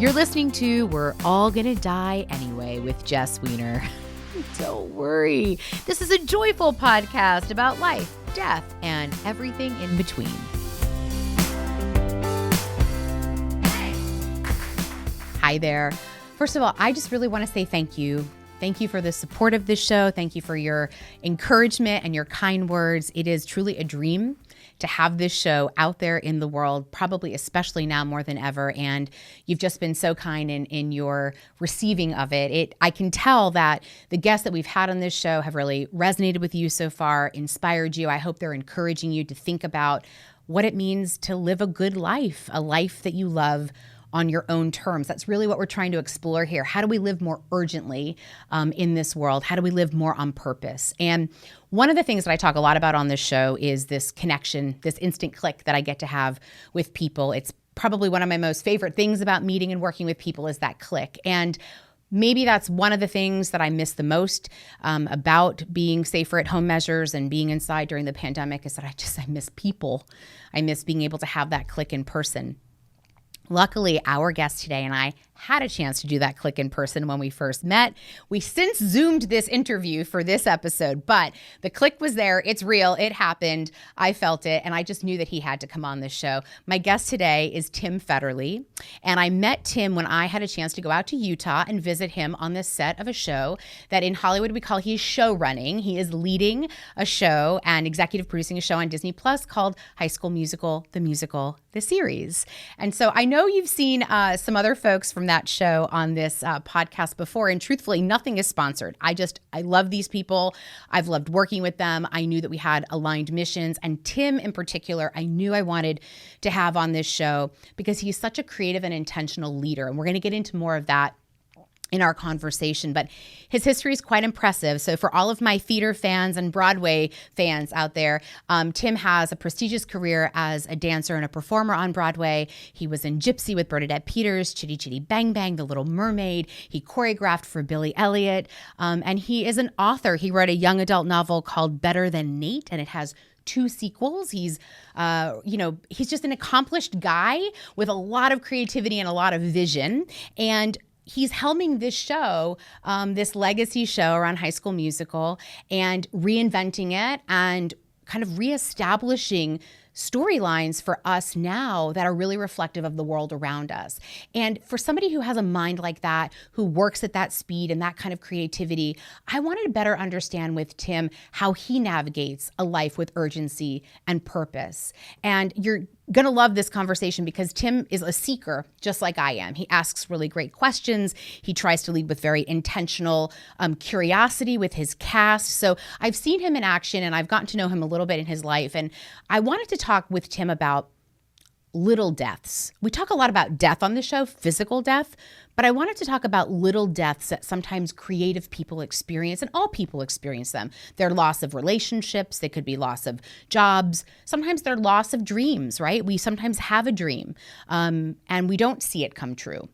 You're listening to We're All Gonna Die Anyway with Jess Weiner. Don't worry. This is a joyful podcast about life, death, and everything in between. Hi there. First of all, I just really want to say thank you. Thank you for the support of this show. Thank you for your encouragement and your kind words. It is truly a dream to have this show out there in the world, probably especially now more than ever. And you've just been so kind in your receiving of it. I can tell that the guests that we've had on this show have really resonated with you so far, inspired you. I hope they're encouraging you to think about what it means to live a good life, a life that you love on your own terms. That's really what we're trying to explore here. How do we live more urgently in this world? How do we live more on purpose? And one of the things that I talk a lot about on this show is this connection, this instant click that I get to have with people. It's probably one of my most favorite things about meeting and working with people is that click. And maybe that's one of the things that I miss the most about being safer at home measures and being inside during the pandemic is that I miss people. I miss being able to have that click in person. Luckily, our guest today and I had a chance to do that click in person when we first met. We since Zoomed this interview for this episode, but the click was there. It's real. It happened. I felt it, and I just knew that he had to come on this show. My guest today is Tim Federle, and I met Tim when I had a chance to go out to Utah and visit him on the set of a show that in Hollywood we call he's show running. He is leading a show and executive producing a show on Disney Plus called High School Musical, the series. And so I know you've seen some other folks from that show on this podcast before, and truthfully, nothing is sponsored. I love these people. I've loved working with them. I knew that we had aligned missions, and Tim in particular, I knew I wanted to have on this show because he's such a creative and intentional leader, and we're going to get into more of that in our conversation, but his history is quite impressive. So for all of my theater fans and Broadway fans out there, Tim has a prestigious career as a dancer and a performer on Broadway. He was in Gypsy with Bernadette Peters, Chitty Chitty Bang Bang, The Little Mermaid. He choreographed for Billy Elliot, and he is an author. He wrote a young adult novel called Better Than Nate, and it has 2 sequels. He's just an accomplished guy with a lot of creativity and a lot of vision. And he's helming this show, this legacy show around High School Musical, and reinventing it and kind of reestablishing storylines for us now that are really reflective of the world around us. And for somebody who has a mind like that, who works at that speed and that kind of creativity, I wanted to better understand with Tim how he navigates a life with urgency and purpose. And you're going to love this conversation because Tim is a seeker, just like I am. He asks really great questions. He tries to lead with very intentional curiosity with his cast. So I've seen him in action and I've gotten to know him a little bit in his life. And I wanted to talk with Tim about little deaths. We talk a lot about death on the show, physical death, but I wanted to talk about little deaths that sometimes creative people experience, and all people experience them. Their loss of relationships, they could be loss of jobs, sometimes their loss of dreams, right? We sometimes have a dream and we don't see it come true.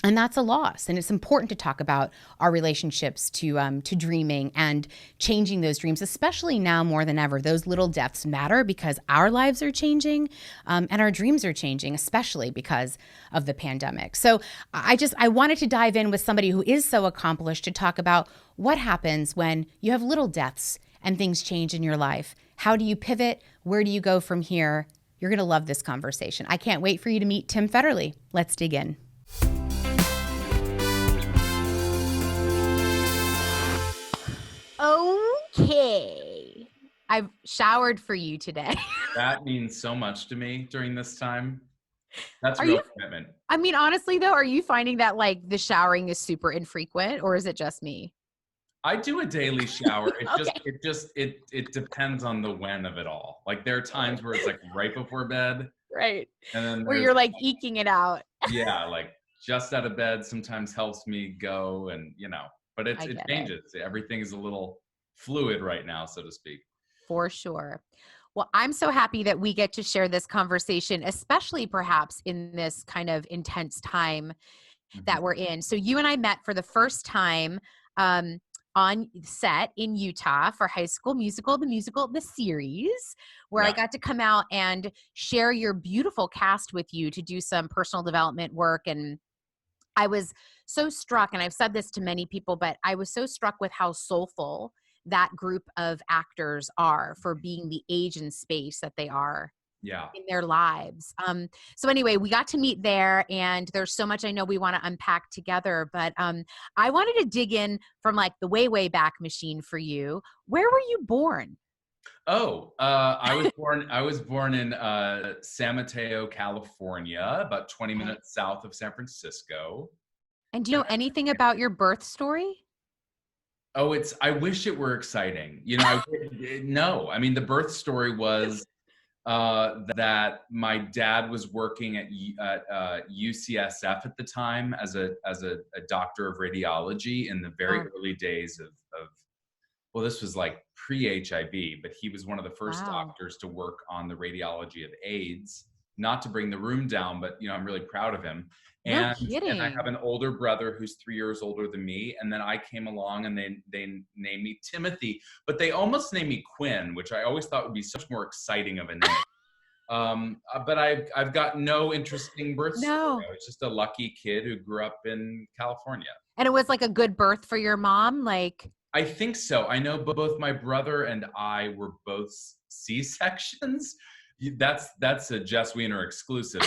And that's a loss. And it's important to talk about our relationships to dreaming and changing those dreams, especially now more than ever. Those little deaths matter because our lives are changing and our dreams are changing, especially because of the pandemic. So I wanted to dive in with somebody who is so accomplished to talk about what happens when you have little deaths and things change in your life. How do you pivot? Where do you go from here? You're going to love this conversation. I can't wait for you to meet Tim Federle. Let's dig in. Okay. I've showered for you today. That means so much to me during this time. That's Are real you- commitment. I mean, honestly, though, are you finding that like the showering is super infrequent, or is it just me? I do a daily shower. It Okay. it depends on the when of it all. Like there are times where it's like right before bed, Right. and then Where there's you're like eking it out. like just out of bed sometimes helps me go, and but I it get it. changes. Everything is a little fluid right now, so to speak. For sure. Well, I'm so happy that we get to share this conversation, especially perhaps in this kind of intense time that we're in. So you and I met for the first time on set in Utah for High School Musical, the series, where I got to come out and share your beautiful cast with you to do some personal development work and I was so struck, and I've said this to many people, but I was so struck with how soulful that group of actors are for being the age and space that they are in their lives. So anyway, we got to meet there, and there's so much I know we want to unpack together, but I wanted to dig in from like the way, way back machine for you. Where were you born? I was born in San Mateo, California, about 20 minutes south of San Francisco. And do you know anything about your birth story? Oh, I wish it were exciting. You know, no. I mean, the birth story was that my dad was working at UCSF at the time as a doctor of radiology in the very early days of well, this was like pre-HIV, but he was one of the first doctors to work on the radiology of AIDS. Not to bring the room down, but I'm really proud of him. No kidding. And I have an older brother who's 3 years older than me. And then I came along and they named me Timothy, but they almost named me Quinn, which I always thought would be such more exciting of a name. But I've got no interesting birth story. I was just a lucky kid who grew up in California. And it was like a good birth for your mom? I think so. I know both my brother and I were both C-sections. That's a Jess Weiner exclusive.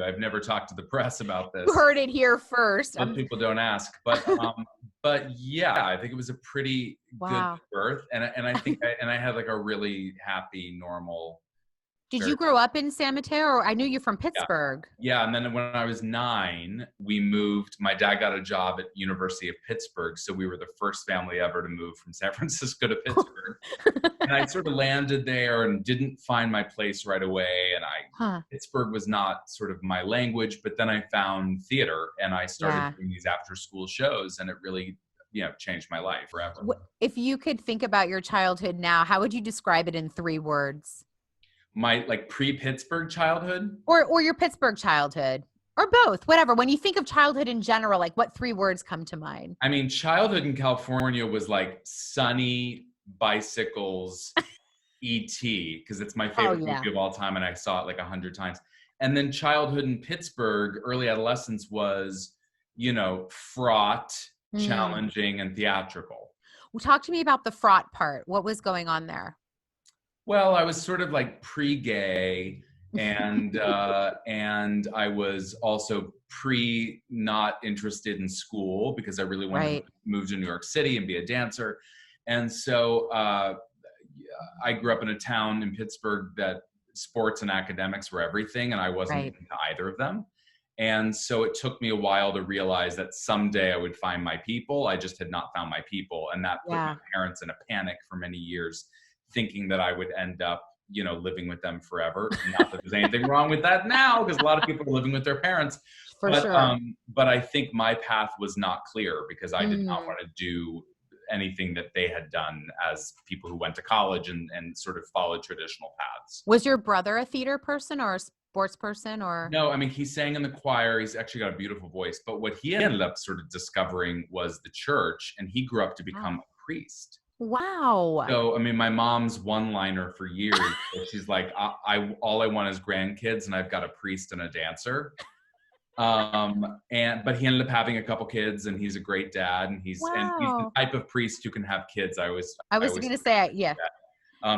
I've never talked to the press about this. You heard it here first. Some people don't ask, but yeah, I think it was a pretty good birth, and I think I had like a really happy, normal. Did you grow up in San Mateo? Or I knew you're from Pittsburgh. Yeah, and then when I was 9, we moved. My dad got a job at University of Pittsburgh, so we were the first family ever to move from San Francisco to Pittsburgh. And I sort of landed there and didn't find my place right away. And Pittsburgh was not sort of my language, but then I found theater, and I started doing these after-school shows, and it really changed my life forever. If you could think about your childhood now, how would you describe it in 3 words? My pre-Pittsburgh childhood? Or your Pittsburgh childhood, or both, whatever. When you think of childhood in general, like what 3 words come to mind? I mean, childhood in California was like sunny, bicycles, E.T., because it's my favorite movie of all time, and I saw it like 100 times. And then childhood in Pittsburgh, early adolescence was, fraught, challenging, and theatrical. Well, talk to me about the fraught part. What was going on there? Well, I was sort of like pre-gay, and and I was also not interested in school because I really wanted to move to New York City and be a dancer. And so I grew up in a town in Pittsburgh that sports and academics were everything, and I wasn't into either of them. And so it took me a while to realize that someday I would find my people. I just had not found my people, and that put my parents in a panic for many years, thinking that I would end up, living with them forever. Not that there's anything wrong with that now, because a lot of people are living with their parents. But I think my path was not clear because I did not want to do anything that they had done as people who went to college and sort of followed traditional paths. Was your brother a theater person or a sports person? Or no, I mean, he sang in the choir. He's actually got a beautiful voice. But what he ended up sort of discovering was the church, and he grew up to become a priest. Wow. So, I mean, my mom's one-liner for years, she's like, all I want is grandkids, and I've got a priest and a dancer. But he ended up having a couple kids, and he's a great dad, and he's the type of priest who can have kids. I was going to say, yeah.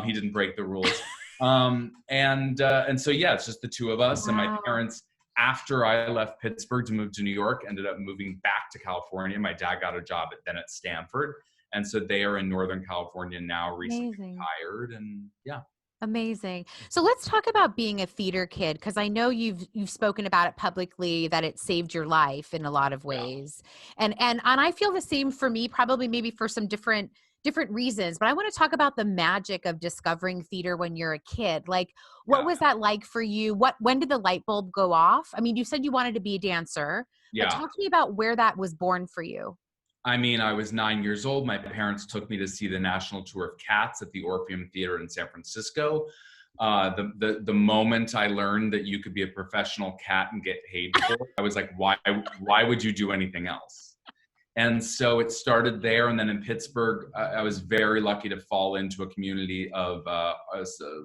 He didn't break the rules. And so, yeah, it's just the two of us. And my parents, after I left Pittsburgh to move to New York, ended up moving back to California. My dad got a job at Stanford. And so they are in Northern California now, recently retired, and Amazing. So let's talk about being a theater kid, because I know you've spoken about it publicly, that it saved your life in a lot of ways. And I feel the same for me, probably maybe for some different reasons, but I want to talk about the magic of discovering theater when you're a kid. Like, what was that like for you? When did the light bulb go off? I mean, you said you wanted to be a dancer. But talk to me about where that was born for you. I mean, I was 9 years old. My parents took me to see the national tour of Cats at the Orpheum Theater in San Francisco. The moment I learned that you could be a professional cat and get paid for it, I was like, why would you do anything else? And so it started there. And then in Pittsburgh, I was very lucky to fall into a community of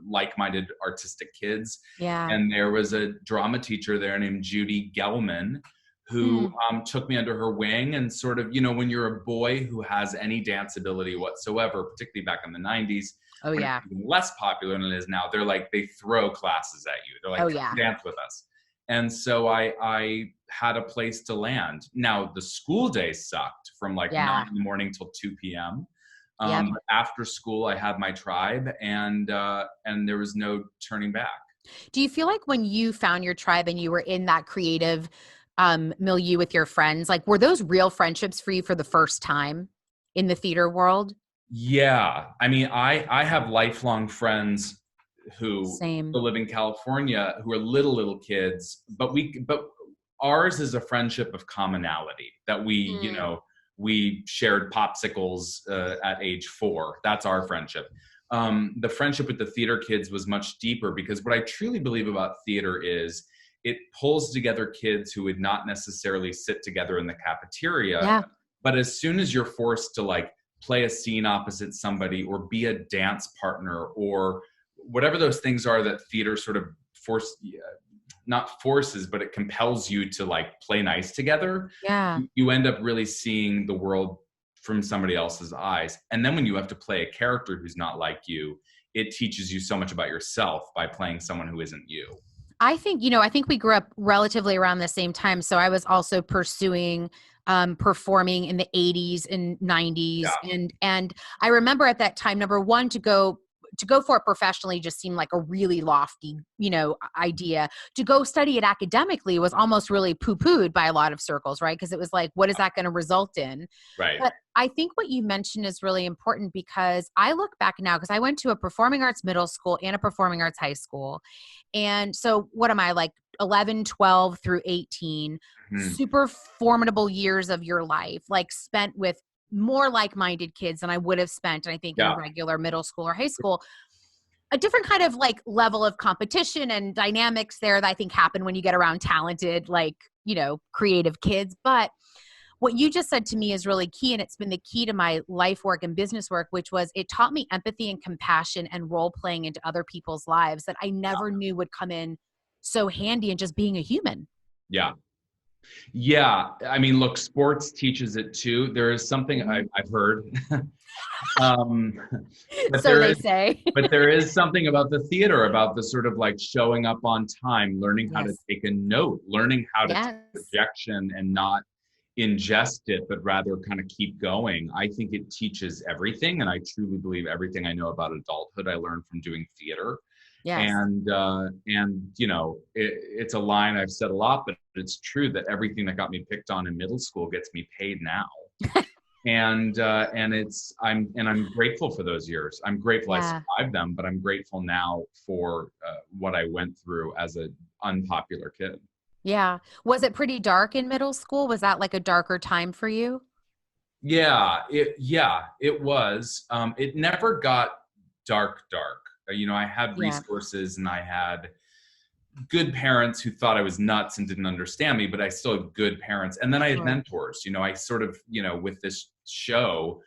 like-minded artistic kids. Yeah. And there was a drama teacher there named Judy Gelman, who took me under her wing and sort of, when you're a boy who has any dance ability whatsoever, particularly back in the 90s, Oh, when yeah. it's even less popular than it is now, they throw classes at you. They're like, Oh, come yeah. dance with us. And so I had a place to land. Now, the school day sucked from 9 in the morning till 2 p.m. Yep. But after school, I had my tribe, and there was no turning back. Do you feel like when you found your tribe and you were in that creative milieu with your friends, like were those real friendships for you for the first time in the theater world? Yeah. I mean, I have lifelong friends who Same. still live in California who are little kids, but ours is a friendship of commonality that we shared popsicles at age 4. That's our friendship. The friendship with the theater kids was much deeper, because what I truly believe about theater is it pulls together kids who would not necessarily sit together in the cafeteria. Yeah. But as soon as you're forced to play a scene opposite somebody or be a dance partner or whatever those things are that theater sort of not forces, but it compels you to play nice together. Yeah. You end up really seeing the world from somebody else's eyes. And then when you have to play a character who's not like you, it teaches you so much about yourself by playing someone who isn't you. I think we grew up relatively around the same time. So I was also pursuing performing in the 80s and 90s. Yeah. And I remember at that time, number one, to go for it professionally just seemed like a really lofty, idea. To go study it academically was almost really poo-pooed by a lot of circles, right? Because it was like, what is that going to result in? Right. But I think what you mentioned is really important, because I look back now, because I went to a performing arts middle school and a performing arts high school. And so what am I, 11, 12 through 18, super formidable years of your life, spent with more like-minded kids than I would have spent, and I think in a regular middle school or high school. A different kind of level of competition and dynamics there that I think happen when you get around talented, creative kids. But what you just said to me is really key, and it's been the key to my life work and business work, which was it taught me empathy and compassion and role playing into other people's lives that I never knew would come in so handy in just being a human. Yeah. Yeah. I mean, look, sports teaches it too. There is something I've heard. But so they say. But there is something about the theater, about the sort of showing up on time, learning how to take a note, learning how to take rejection and not ingest it, but rather kind of keep going. I think it teaches everything. And I truly believe everything I know about adulthood, I learned from doing theater. Yes. And it's a line I've said a lot, but it's true that everything that got me picked on in middle school gets me paid now. and I'm grateful for those years. I'm grateful I survived them, but I'm grateful now for what I went through as an unpopular kid. Yeah. Was it pretty dark in middle school? Was that a darker time for you? Yeah, it was. It never got dark. I had resources and I had good parents who thought I was nuts and didn't understand me, but I still had good parents. And then I had mentors. I sort of, with this show,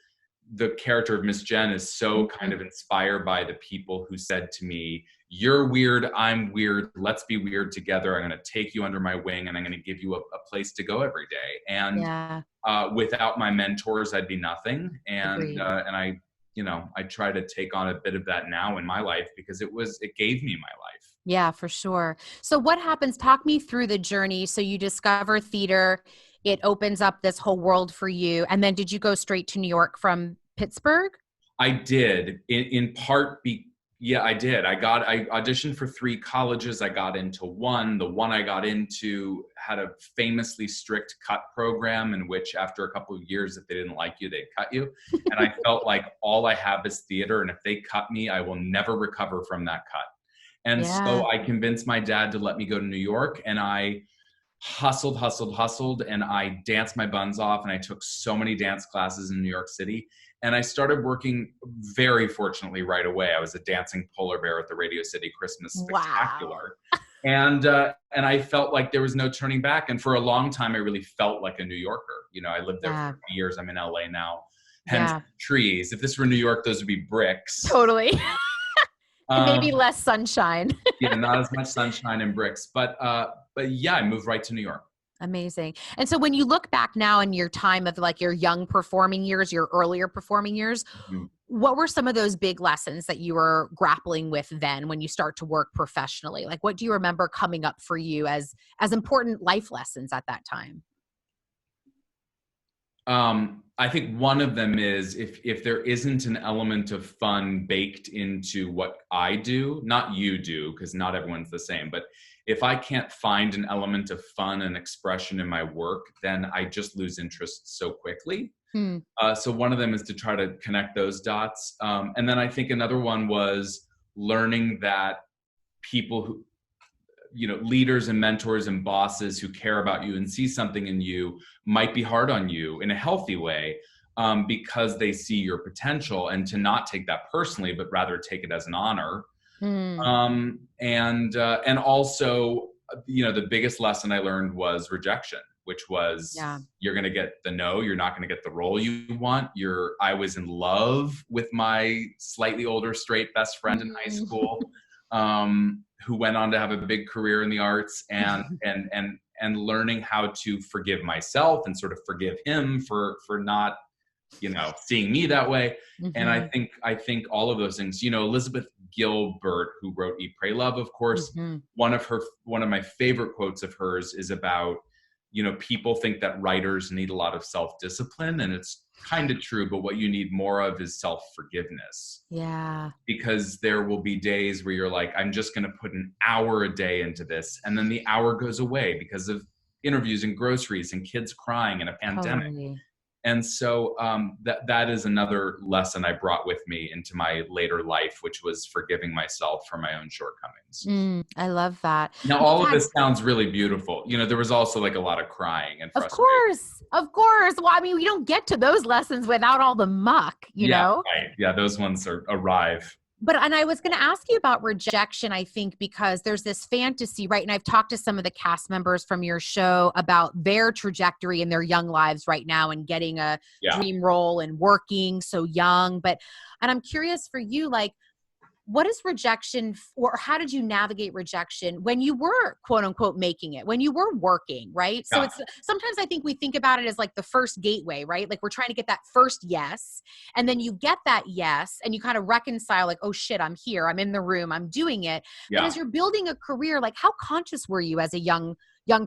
the character of Miss Jen is so kind of inspired by the people who said to me, "You're weird, I'm weird, let's be weird together. I'm going to take you under my wing and I'm going to give you a place to go every day." And without my mentors, I'd be nothing. And I try to take on a bit of that now in my life, because it gave me my life. Yeah, for sure. So what happens? Talk me through the journey. So you discover theater, it opens up this whole world for you. And then did you go straight to New York from Pittsburgh? I did, in part. I did. I auditioned for 3 colleges. I got into one. The one I got into had a famously strict cut program in which after a couple of years, if they didn't like you, they'd cut you. And I felt like all I have is theater. And if they cut me, I will never recover from that cut. And so I convinced my dad to let me go to New York, and I hustled, and I danced my buns off, and I took so many dance classes in New York City. And I started working very fortunately right away. I was a dancing polar bear at the Radio City Christmas Spectacular. Wow. And I felt like there was no turning back. And for a long time, I really felt like a New Yorker. I lived there for years. I'm in LA now. Hence trees. If this were New York, those would be bricks. Totally. And maybe less sunshine. Not as much sunshine and bricks. But I moved right to New York. Amazing. And so when you look back now in your time of like your young performing years, your earlier performing years, Mhm. what were some of those big lessons that you were grappling with then when you start to work professionally? Like what do you remember coming up for you as important life lessons at that time? I think one of them is if there isn't an element of fun baked into what I do, not you do, because not everyone's the same, but if I can't find an element of fun and expression in my work, then I just lose interest so quickly. Hmm. So one of them is to try to connect those dots. And then I think another one was learning that people who, leaders and mentors and bosses who care about you and see something in you might be hard on you in a healthy way, because they see your potential, and to not take that personally, but rather take it as an honor. Hmm. And also, the biggest lesson I learned was rejection, which was Yeah. you're going to get the no, you're not going to get the role you want. I was in love with my slightly older straight best friend in high school, who went on to have a big career in the arts, and learning how to forgive myself and sort of forgive him for not, seeing me that way. And Mhm. I think all of those things, Elizabeth Gilbert, who wrote Eat, Pray, Love, of course, Mhm. one of my favorite quotes of hers is about, people think that writers need a lot of self-discipline, and it's kind of true, but what you need more of is self-forgiveness. Yeah. Because there will be days where you're like, I'm just going to put an hour a day into this, and then the hour goes away because of interviews and groceries and kids crying and a pandemic. Totally. And so that is another lesson I brought with me into my later life, which was forgiving myself for my own shortcomings. I love that. Now, all of this sounds really beautiful. There was also like a lot of crying and Of frustration. course. Of course. Well, I mean, we don't get to those lessons without all the muck, Yeah, right. Yeah, those ones arrive. And I was going to ask you about rejection, I think, because there's this fantasy, right? And I've talked to some of the cast members from your show about their trajectory in their young lives right now and getting a dream role and working so young. And I'm curious for you, like, what is rejection, or how did you navigate rejection when you were quote unquote making it, when you were working, right? So it's sometimes I think we think about it as like the first gateway, right? Like we're trying to get that first yes. And then you get that yes and you kind of reconcile like, oh shit, I'm here, I'm in the room, I'm doing it. But as you're building a career, like how conscious were you as a young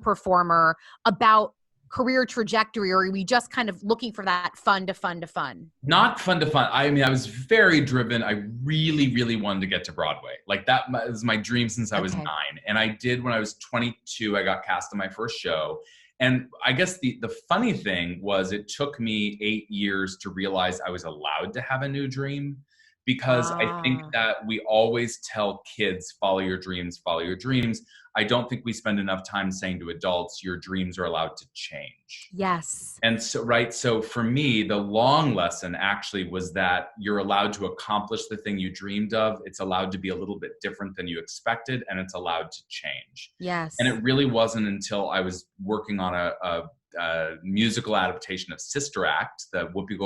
performer about career trajectory, or are we just kind of looking for that fun to fun to fun? Not fun to fun. I mean, I was very driven. I really, really wanted to get to Broadway. Like that was my dream since I was 9. And I did when I was 22, I got cast in my first show. And I guess the funny thing was it took me 8 years to realize I was allowed to have a new dream, because I think that we always tell kids, follow your dreams, follow your dreams. I don't think we spend enough time saying to adults, your dreams are allowed to change. Yes. And so, right. So for me, the long lesson actually was that you're allowed to accomplish the thing you dreamed of. It's allowed to be a little bit different than you expected, and it's allowed to change. Yes. And it really wasn't until I was working on a musical adaptation of Sister Act, the Whoopi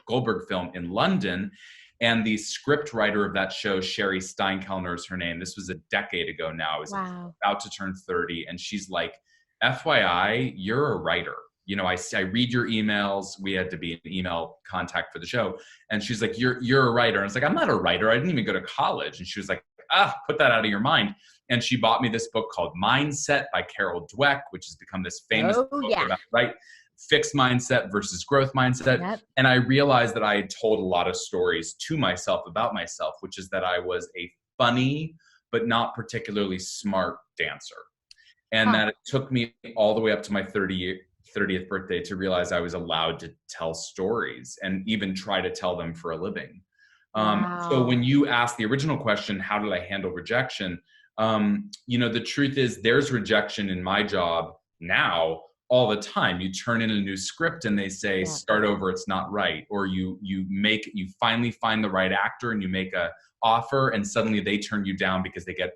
Goldberg film in London. And the script writer of that show, Sherry Steinkellner is her name. This was a decade ago now. I was about to turn 30. And she's like, FYI, you're a writer. I read your emails. We had to be an email contact for the show. And she's like, you're a writer. And I was like, I'm not a writer. I didn't even go to college. And she was like, put that out of your mind. And she bought me this book called Mindset by Carol Dweck, which has become this famous book about, right? Fixed mindset versus growth mindset. Yep. And I realized that I had told a lot of stories to myself about myself, which is that I was a funny, but not particularly smart dancer. And that it took me all the way up to my 30th birthday to realize I was allowed to tell stories and even try to tell them for a living. So when you ask the original question, how did I handle rejection? The truth is there's rejection in my job now all the time. You turn in a new script and they say, start over, it's not right. Or you finally find the right actor and you make a offer and suddenly they turn you down because they get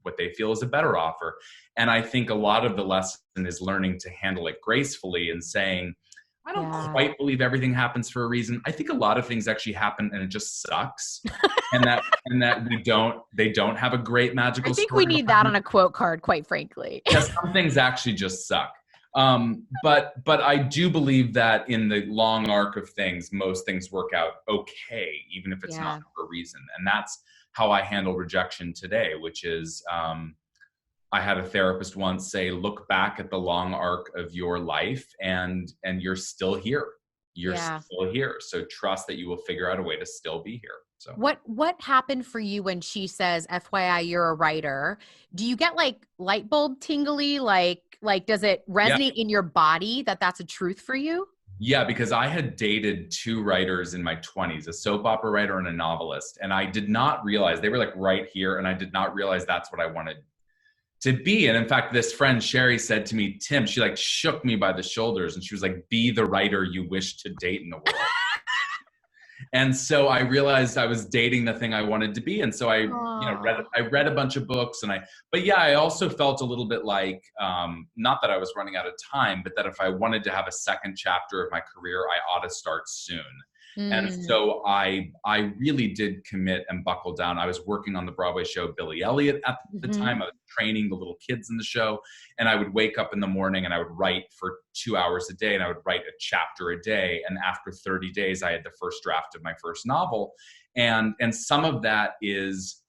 what they feel is a better offer. And I think a lot of the lesson is learning to handle it gracefully and saying, I don't quite believe everything happens for a reason. I think a lot of things actually happen and it just sucks. and that they don't have a great magical story. I think we need that on a quote card, quite frankly. Yeah, some things actually just suck. But I do believe that in the long arc of things, most things work out okay, even if it's not for a reason. And that's how I handle rejection today, which is I had a therapist once say, look back at the long arc of your life and you're still here. You're still here. So trust that you will figure out a way to still be here. So what happened for you when she says, FYI, you're a writer? Do you get like light bulb tingly? Like does it resonate in your body that that's a truth for you? Yeah, because I had dated two writers in my 20s, a soap opera writer and a novelist. And I did not realize they were like right here. And I did not realize that's what I wanted to be. And in fact, this friend, Sherry, said to me, Tim, she like shook me by the shoulders and she was like, be the writer you wish to date in the world. And so I realized I was dating the thing I wanted to be. And so I read a bunch of books but yeah, I also felt a little bit like, not that I was running out of time, but that if I wanted to have a second chapter of my career, I ought to start soon. And so I really did commit and buckle down. I was working on the Broadway show Billy Elliot at the time. I was training the little kids in the show, and I would wake up in the morning and I would write for 2 hours a day, and I would write a chapter a day. And after 30 days, I had the first draft of my first novel. And some of that is,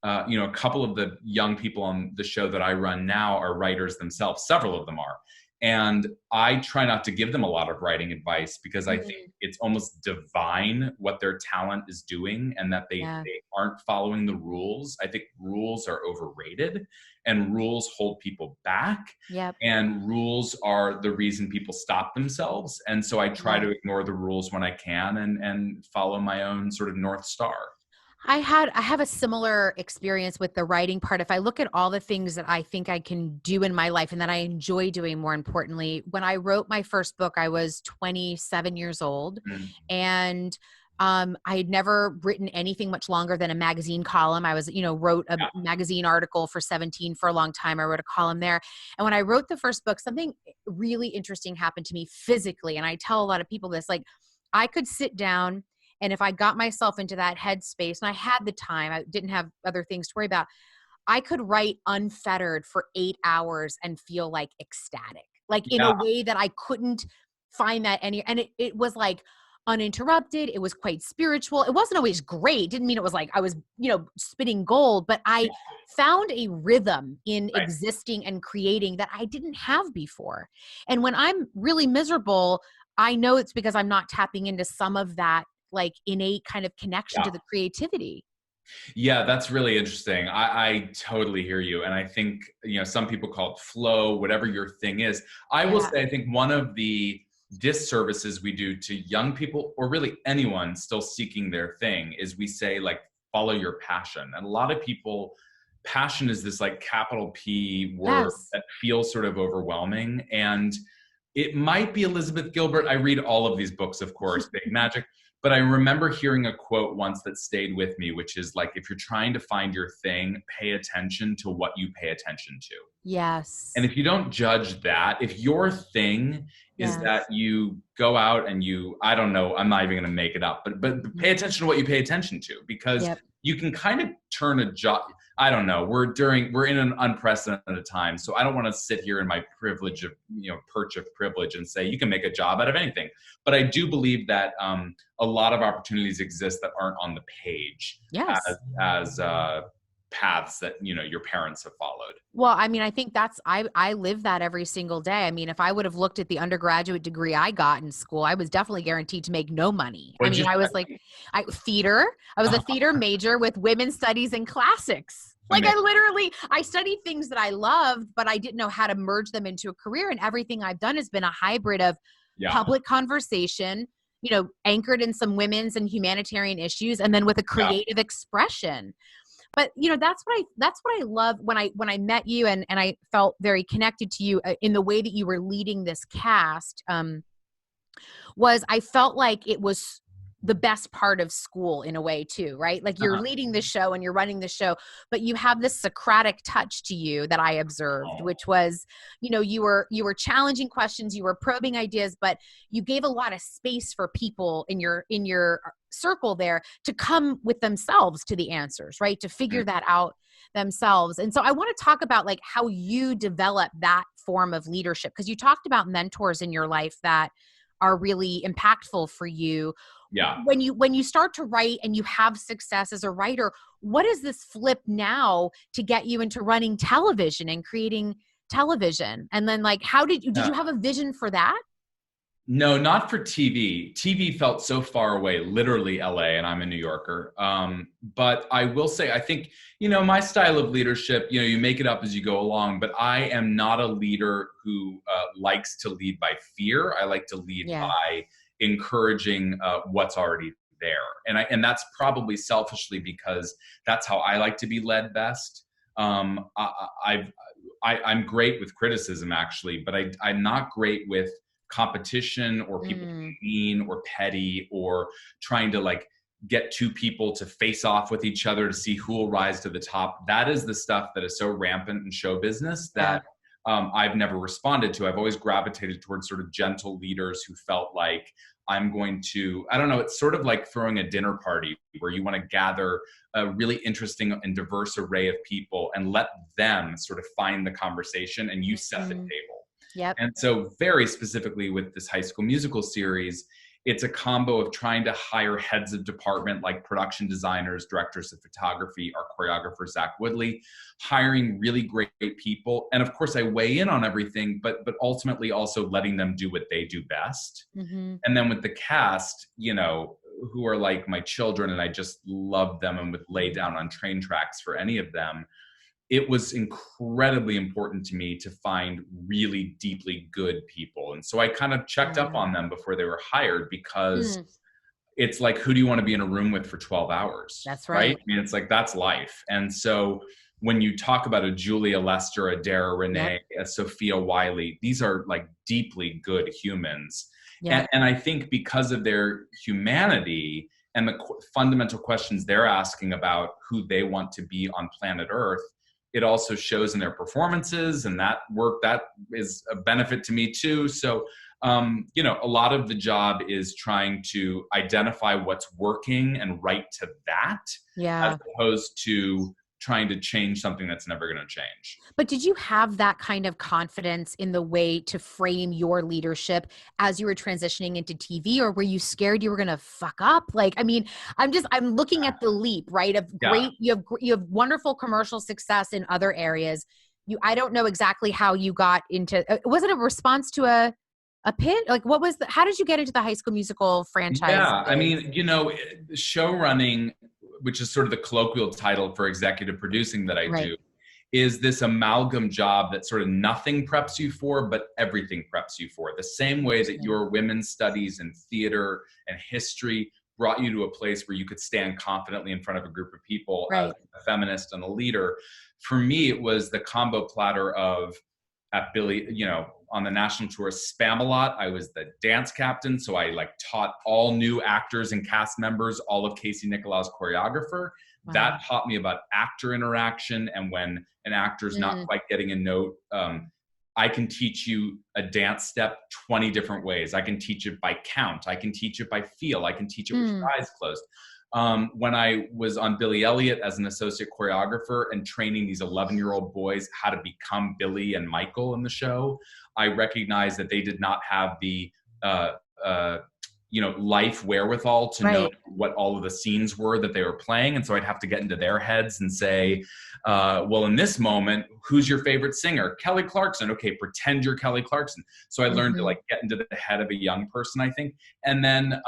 a couple of the young people on the show that I run now are writers themselves. Several of them are. And I try not to give them a lot of writing advice because I think it's almost divine what their talent is doing and that they aren't following the rules. I think rules are overrated and rules hold people back. And rules are the reason people stop themselves. And so I try to ignore the rules when I can and follow my own sort of North Star. I have a similar experience with the writing part. If I look at all the things that I think I can do in my life and that I enjoy doing, more importantly, when I wrote my first book, I was 27 years old and I had never written anything much longer than a magazine column. I was, wrote a magazine article for 17 for a long time. I wrote a column there. And when I wrote the first book, something really interesting happened to me physically. And I tell a lot of people this, like I could sit down, and if I got myself into that headspace and I had the time, I didn't have other things to worry about, I could write unfettered for 8 hours and feel like ecstatic, like in a way that I couldn't find that and it was like uninterrupted. It was quite spiritual. It wasn't always great. Didn't mean it was like I was, spitting gold, but I found a rhythm in existing and creating that I didn't have before. And when I'm really miserable, I know it's because I'm not tapping into some of that like innate kind of connection to the creativity. Yeah, that's really interesting. I totally hear you. And I think, some people call it flow, whatever your thing is. I will say, I think one of the disservices we do to young people, or really anyone still seeking their thing, is we say like, follow your passion. And a lot of people, passion is this like capital P word that feels sort of overwhelming. And it might be Elizabeth Gilbert. I read all of these books, of course, Big Magic. But I remember hearing a quote once that stayed with me, which is like, if you're trying to find your thing, pay attention to what you pay attention to. Yes. And if you don't judge that, if your thing is that you go out and I don't know, I'm not even going to make it up, but pay attention to what you pay attention to, because you can kind of turn a job. I don't know. We're in an unprecedented time. So I don't want to sit here in my privilege of, perch of privilege and say you can make a job out of anything. But I do believe that a lot of opportunities exist that aren't on the page as paths that, your parents have followed. Well, I mean, I think I live that every single day. I mean, if I would have looked at the undergraduate degree I got in school, I was definitely guaranteed to make no money. I was like, theater. I was a theater major with women's studies and classics. Like I studied things that I loved, but I didn't know how to merge them into a career. And everything I've done has been a hybrid of public conversation, anchored in some women's and humanitarian issues, and then with a creative expression. But that's what I love when I met you and I felt very connected to you in the way that you were leading this cast. Was I felt like it was the best part of school in a way too, right? Like you're leading the show and you're running the show, but you have this Socratic touch to you that I observed, which was, you were challenging questions, you were probing ideas, but you gave a lot of space for people in your circle there to come with themselves to the answers, right? To figure that out themselves. And so I want to talk about like how you develop that form of leadership, because you talked about mentors in your life that are really impactful for you. Yeah. When you start to write and you have success as a writer, what is this flip now to get you into running television and creating television? And then like, how did you have a vision for that? No, not for TV. TV felt so far away, literally LA, and I'm a New Yorker. But I will say, I think, my style of leadership, you make it up as you go along, but I am not a leader who likes to lead by fear. I like to lead by encouraging what's already there. And that's probably selfishly because that's how I like to be led best. I'm great with criticism, actually, but I'm not great with competition or people being mean or petty or trying to like get two people to face off with each other to see who will rise to the top. That is the stuff that is so rampant in show business that I've never responded to. I've always gravitated towards sort of gentle leaders who felt like I'm going to, I don't know, it's sort of like throwing a dinner party where you want to gather a really interesting and diverse array of people and let them sort of find the conversation and you set the table. Yep. And so very specifically with this High School Musical series, it's a combo of trying to hire heads of department like production designers, directors of photography, our choreographer, Zach Woodley, hiring really great people. And of course I weigh in on everything, but ultimately also letting them do what they do best. And then with the cast, who are like my children and I just love them and would lay down on train tracks for any of them. It was incredibly important to me to find really deeply good people. And so I kind of checked up on them before they were hired because it's like, who do you want to be in a room with for 12 hours? That's right. I mean, it's like, that's life. And so when you talk about a Julia Lester, a Dara Renee, a Sophia Wiley, these are like deeply good humans. And I think because of their humanity and the fundamental questions they're asking about who they want to be on planet Earth, it also shows in their performances, and that is a benefit to me too. So, a lot of the job is trying to identify what's working and write to that, as opposed to trying to change something that's never going to change. But did you have that kind of confidence in the way to frame your leadership as you were transitioning into TV, or were you scared you were going to fuck up? Like, I mean, I'm looking at the leap, right? Of great, you have wonderful commercial success in other areas. I don't know exactly how you got into, was it a response to a pit? Like how did you get into the High School Musical franchise? Yeah. I mean, show running, which is sort of the colloquial title for executive producing that I do, is this amalgam job that sort of nothing preps you for, but everything preps you for. The same way that your women's studies and theater and history brought you to a place where you could stand confidently in front of a group of people as a feminist and a leader. For me, it was the combo platter of at Billy, on the national tour Spam-A-Lot, I was the dance captain. So I taught all new actors and cast members, all of Casey Nicolao's choreographer. Wow. That taught me about actor interaction. And when an actor's not quite getting a note, I can teach you a dance step 20 different ways. I can teach it by count. I can teach it by feel. I can teach it with your eyes closed. When I was on Billy Elliot as an associate choreographer and training these 11-year-old boys how to become Billy and Michael in the show, I recognized that they did not have the life wherewithal to know what all of the scenes were that they were playing. And so I'd have to get into their heads and say, well, in this moment, who's your favorite singer? Kelly Clarkson. Okay, pretend you're Kelly Clarkson. So I learned to get into the head of a young person, I think. And then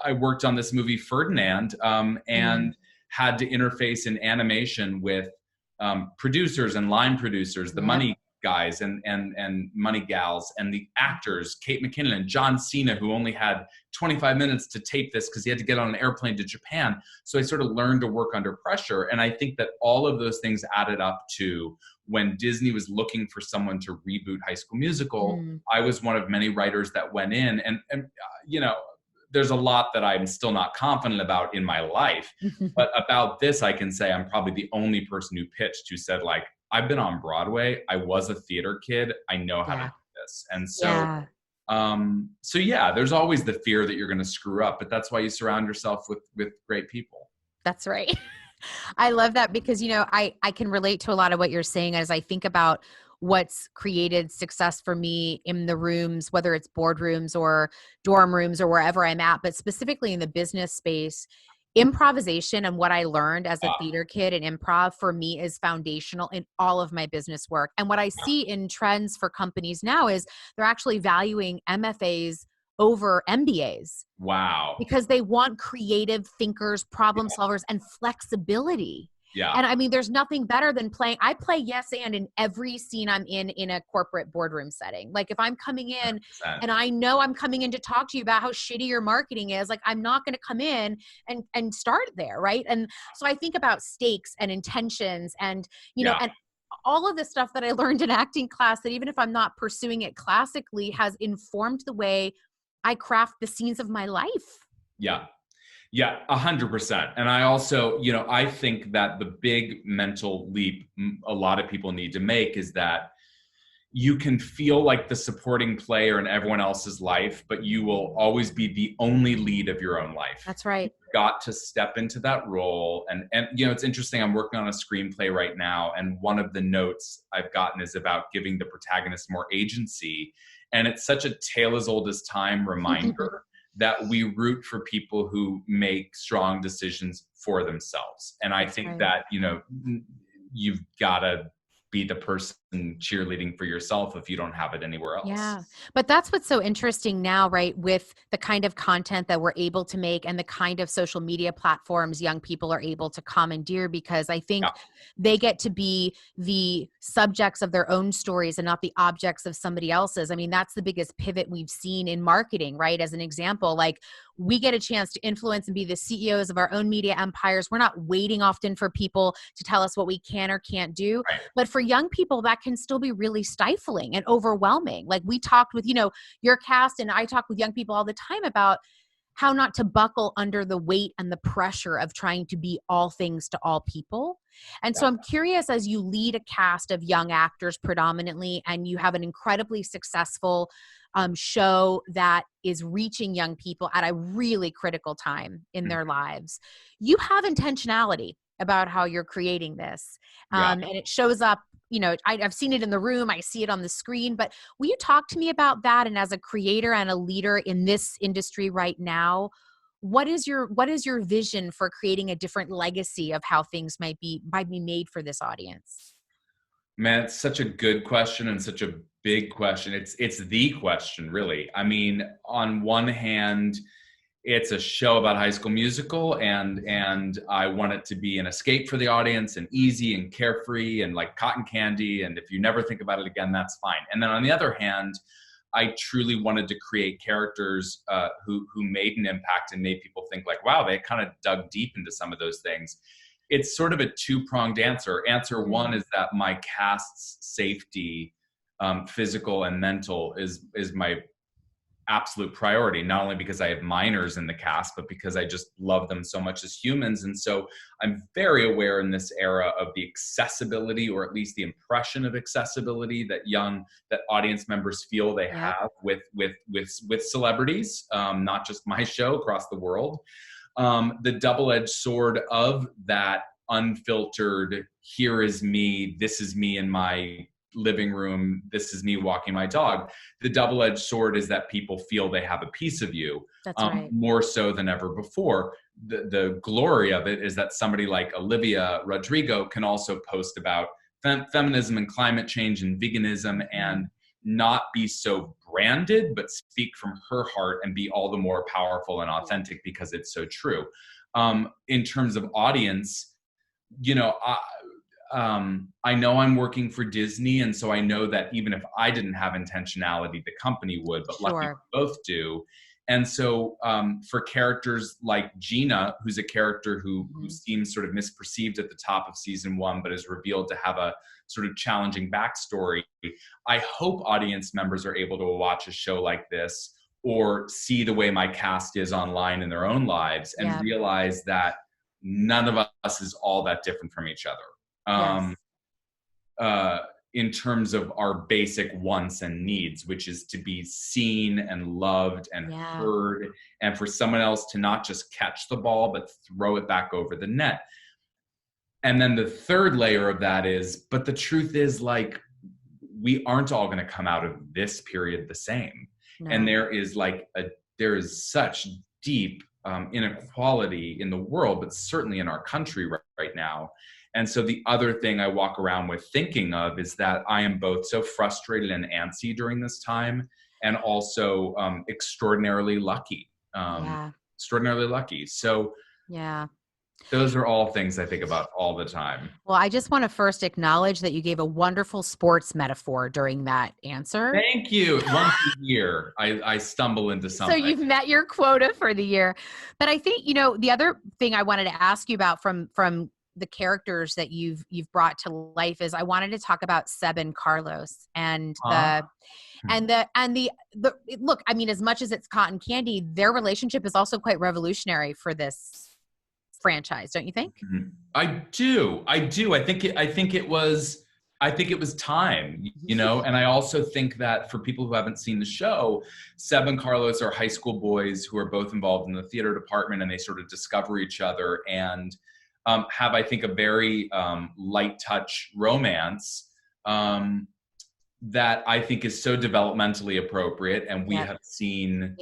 I worked on this movie Ferdinand and had to interface in animation with producers and line producers, the money guys and money gals, and the actors, Kate McKinnon and John Cena, who only had 25 minutes to tape this because he had to get on an airplane to Japan. So I sort of learned to work under pressure. And I think that all of those things added up to when Disney was looking for someone to reboot High School Musical, I was one of many writers that went in and there's a lot that I'm still not confident about in my life. But about this, I can say I'm probably the only person who pitched who said, like, I've been on Broadway. I was a theater kid. I know how to do this. And so, so yeah, there's always the fear that you're going to screw up, but that's why you surround yourself with great people. That's right. I love that because, you know, I can relate to a lot of what you're saying as I think about what's created success for me in the rooms, whether it's boardrooms or dorm rooms or wherever I'm at, but specifically in the business space. Improvisation and what I learned as a theater kid and improv for me is foundational in all of my business work. And what I see in trends for companies now is they're actually valuing MFAs over MBAs. Wow. Because they want creative thinkers, problem solvers, and flexibility. Yeah. And I mean, there's nothing better than I play yes and in every scene I'm in a corporate boardroom setting. Like if I'm coming in 100%. and I know I'm coming in to talk to you about how shitty your marketing is, like I'm not going to come in and start there. Right. And so I think about stakes and intentions and, you know, and all of the stuff that I learned in acting class that even if I'm not pursuing it classically has informed the way I craft the scenes of my life. Yeah. Yeah, 100%. And I also, you know, I think that the big mental leap a lot of people need to make is that you can feel like the supporting player in everyone else's life, but you will always be the only lead of your own life. That's right. You've got to step into that role. And you know, it's interesting. I'm working on a screenplay right now. And one of the notes I've gotten is about giving the protagonist more agency. And it's such a tale as old as time reminder that we root for people who make strong decisions for themselves. And I think that, you know, you've got to be the person cheerleading for yourself if you don't have it anywhere else. Yeah. But that's what's so interesting now, right? With the kind of content that we're able to make and the kind of social media platforms young people are able to commandeer, because I think they get to be the subjects of their own stories and not the objects of somebody else's. I mean, that's the biggest pivot we've seen in marketing, right? As an example, like we get a chance to influence and be the CEOs of our own media empires. We're not waiting often for people to tell us what we can or can't do. Right. But for young people, that can still be really stifling and overwhelming. Like we talked with, you know, your cast, and I talk with young people all the time about how not to buckle under the weight and the pressure of trying to be all things to all people. And so I'm curious, as you lead a cast of young actors predominantly, and you have an incredibly successful show that is reaching young people at a really critical time in their lives, you have intentionality about how you're creating this. And it shows up, you know, I've seen it in the room, I see it on the screen, but will you talk to me about that? And as a creator and a leader in this industry right now, what is your vision for creating a different legacy of how things might be made for this audience? Man, it's such a good question and such a big question. It's the question, really. I mean, on one hand, it's a show about High School Musical, and I want it to be an escape for the audience and easy and carefree and like cotton candy. And if you never think about it again, that's fine. And then on the other hand, I truly wanted to create characters who made an impact and made people think like, wow, they kind of dug deep into some of those things. It's sort of a two-pronged answer. Answer one is that my cast's safety, physical and mental, is my absolute priority, not only because I have minors in the cast, but because I just love them so much as humans. And so I'm very aware in this era of the accessibility, or at least the impression of accessibility that audience members feel they have with celebrities, not just my show, across the world. The double-edged sword of that unfiltered, here is me, this is me in my living room, this is me walking my dog. The double-edged sword is that people feel they have a piece of you. That's right. More so than ever before. The glory of it is that somebody like Olivia Rodrigo can also post about feminism and climate change and veganism and not be so branded, but speak from her heart and be all the more powerful and authentic because it's so true. In terms of audience, you know, I know I'm working for Disney, and so I know that even if I didn't have intentionality, the company would, but luckily we both do. And so for characters like Gina, who's a character who seems sort of misperceived at the top of season 1, but is revealed to have a sort of challenging backstory, I hope audience members are able to watch a show like this or see the way my cast is online in their own lives and realize that none of us is all that different from each other. In terms of our basic wants and needs, which is to be seen and loved and heard, and for someone else to not just catch the ball, but throw it back over the net. And then the third layer of that is, but the truth is, like, we aren't all going to come out of this period the same. No. And there is such deep inequality in the world, but certainly in our country right now. And so the other thing I walk around with thinking of is that I am both so frustrated and antsy during this time, and also extraordinarily lucky. Extraordinarily lucky. So those are all things I think about all the time. Well, I just want to first acknowledge that you gave a wonderful sports metaphor during that answer. Thank you. Once a year, I stumble into something. So you've met your quota for the year. But I think, the other thing I wanted to ask you about from the characters that you've brought to life is I wanted to talk about Seb and Carlos and the look, I mean, as much as it's cotton candy, their relationship is also quite revolutionary for this franchise, don't you think? I do. I think it was time, and I also think that for people who haven't seen the show, Seb and Carlos are high school boys who are both involved in the theater department, and they sort of discover each other and have, I think, a very light touch romance that I think is so developmentally appropriate. And we have seen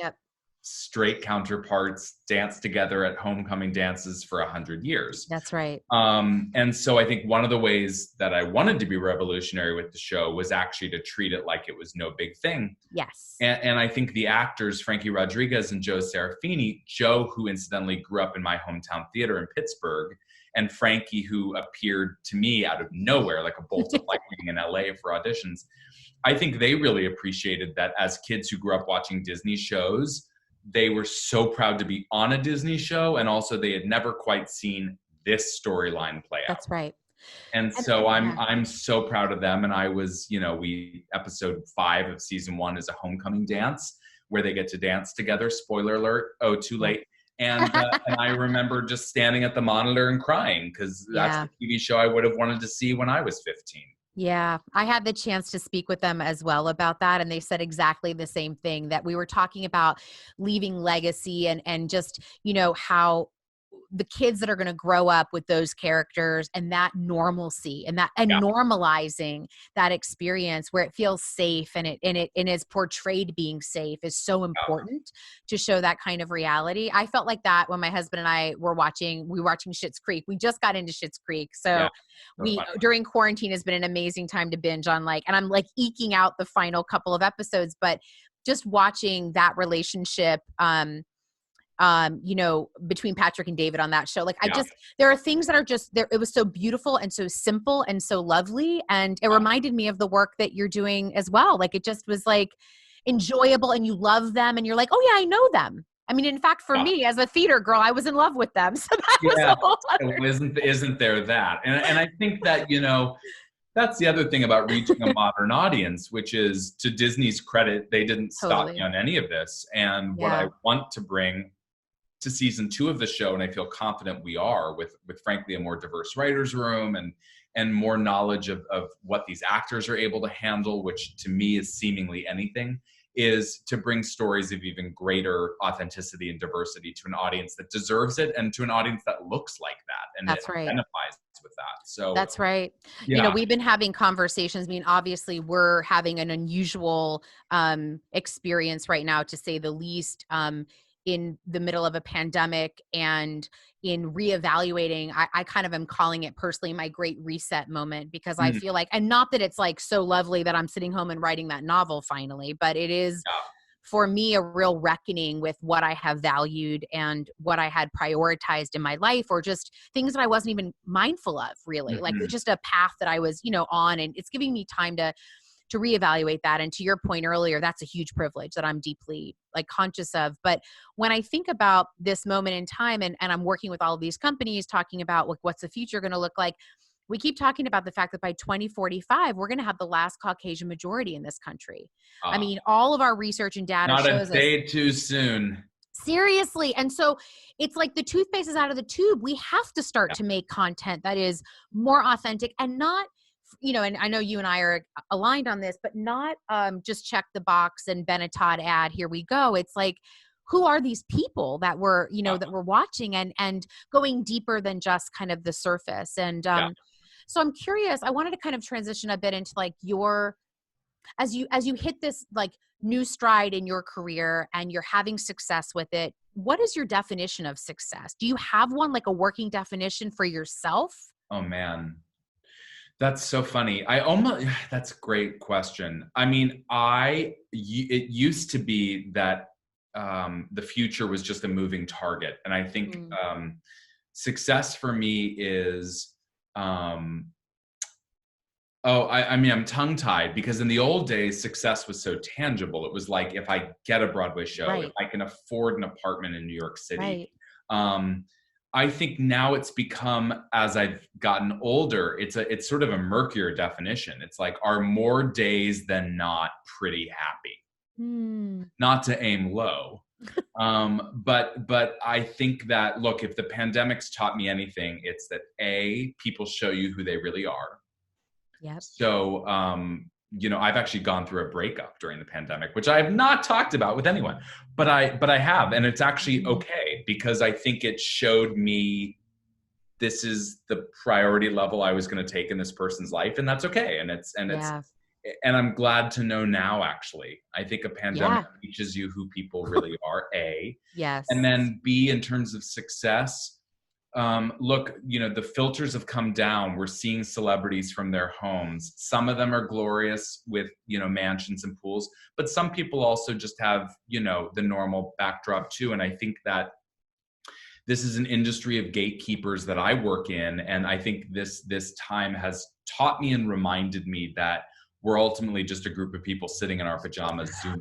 straight counterparts dance together at homecoming dances for 100 years. That's right. And so I think one of the ways that I wanted to be revolutionary with the show was actually to treat it like it was no big thing. Yes. And I think the actors, Frankie Rodriguez and Joe Serafini, Joe, who incidentally grew up in my hometown theater in Pittsburgh, and Frankie, who appeared to me out of nowhere like a bolt of lightning in LA for auditions, I think they really appreciated that as kids who grew up watching Disney shows, they were so proud to be on a Disney show, and also they had never quite seen this storyline play out. That's right. And so I'm so proud of them. And I was, episode 5 of season 1 is a homecoming dance where they get to dance together. Spoiler alert. Oh, too late. And I remember just standing at the monitor and crying because that's the TV show I would have wanted to see when I was 15. Yeah, I had the chance to speak with them as well about that. And they said exactly the same thing, that we were talking about leaving legacy and just, how the kids that are going to grow up with those characters and that normalcy and normalizing that experience where it feels safe and it is portrayed being safe is so important to show that kind of reality. I felt like that when my husband and I were watching Schitt's Creek. We just got into Schitt's Creek. So during quarantine has been an amazing time to binge on and I'm eking out the final couple of episodes, but just watching that relationship, between Patrick and David on that show. There are things that are just there. It was so beautiful and so simple and so lovely. And it reminded me of the work that you're doing as well. It just was enjoyable and you love them and you're like, oh yeah, I know them. I mean, in fact, for me as a theater girl, I was in love with them. So that was a whole other. Isn't there that? And I think that, that's the other thing about reaching a modern audience, which is, to Disney's credit, they didn't stop me on any of this. And what I want to bring to season 2 of the show, and I feel confident we are, with frankly a more diverse writer's room and more knowledge of what these actors are able to handle, which to me is seemingly anything, is to bring stories of even greater authenticity and diversity to an audience that deserves it, and to an audience that looks like that and that's right. identifies with that. So that's right. We've been having conversations. I mean, obviously we're having an unusual experience right now, to say the least, in the middle of a pandemic, and in reevaluating, I kind of am calling it personally my great reset moment, because I feel like, and not that it's so lovely that I'm sitting home and writing that novel finally, but it is for me a real reckoning with what I have valued and what I had prioritized in my life, or just things that I wasn't even mindful of, really. Just a path that I was, on, and it's giving me time to reevaluate that. And to your point earlier, that's a huge privilege that I'm deeply conscious of. But when I think about this moment in time, and I'm working with all of these companies talking about what's the future going to look like, we keep talking about the fact that by 2045, we're going to have the last Caucasian majority in this country. I mean, all of our research and data not shows a day too soon. Seriously. And so it's like the toothpaste is out of the tube. We have to start to make content that is more authentic and not, and I know you and I are aligned on this, but not just check the box and Benetton ad, here we go. It's like, who are these people that we're, that we're watching and going deeper than just kind of the surface. And so I'm curious, I wanted to kind of transition a bit into like as you hit this like new stride in your career and you're having success with it, what is your definition of success? Do you have one, like a working definition for yourself? Oh man, that's so funny. That's a great question. I mean, it used to be that the future was just a moving target. And I think success for me is, I'm tongue-tied because in the old days, success was so tangible. It was like, if I get a Broadway show, if I can afford an apartment in New York City. I think now it's become, as I've gotten older, it's sort of a murkier definition. It's like, are more days than not pretty happy? Not to aim low. But I think that, look, if the pandemic's taught me anything, it's that people show you who they really are. Yep. So, I've actually gone through a breakup during the pandemic, which I have not talked about with anyone, but I have, and it's actually okay because I think it showed me this is the priority level I was going to take in this person's life, and that's okay. And I'm glad to know now, actually. I think a pandemic teaches you who people really are, A. Yes. And then B, in terms of success, look, the filters have come down. We're seeing celebrities from their homes. Some of them are glorious with, mansions and pools, but some people also just have, the normal backdrop too. And I think that this is an industry of gatekeepers that I work in. And I think this time has taught me and reminded me that we're ultimately just a group of people sitting in our pajamas Zooming.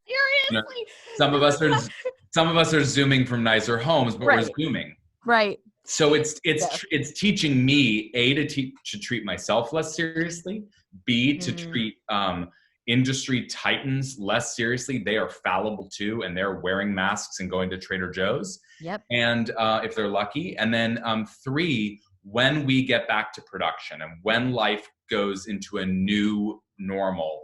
Seriously. Some of us are Zooming from nicer homes, but we're Zooming. Right. So it's teaching me, A, to treat myself less seriously, B, to treat industry titans less seriously. They are fallible too, and they're wearing masks and going to Trader Joe's. Yep. And if they're lucky. And then 3, when we get back to production and when life goes into a new normal,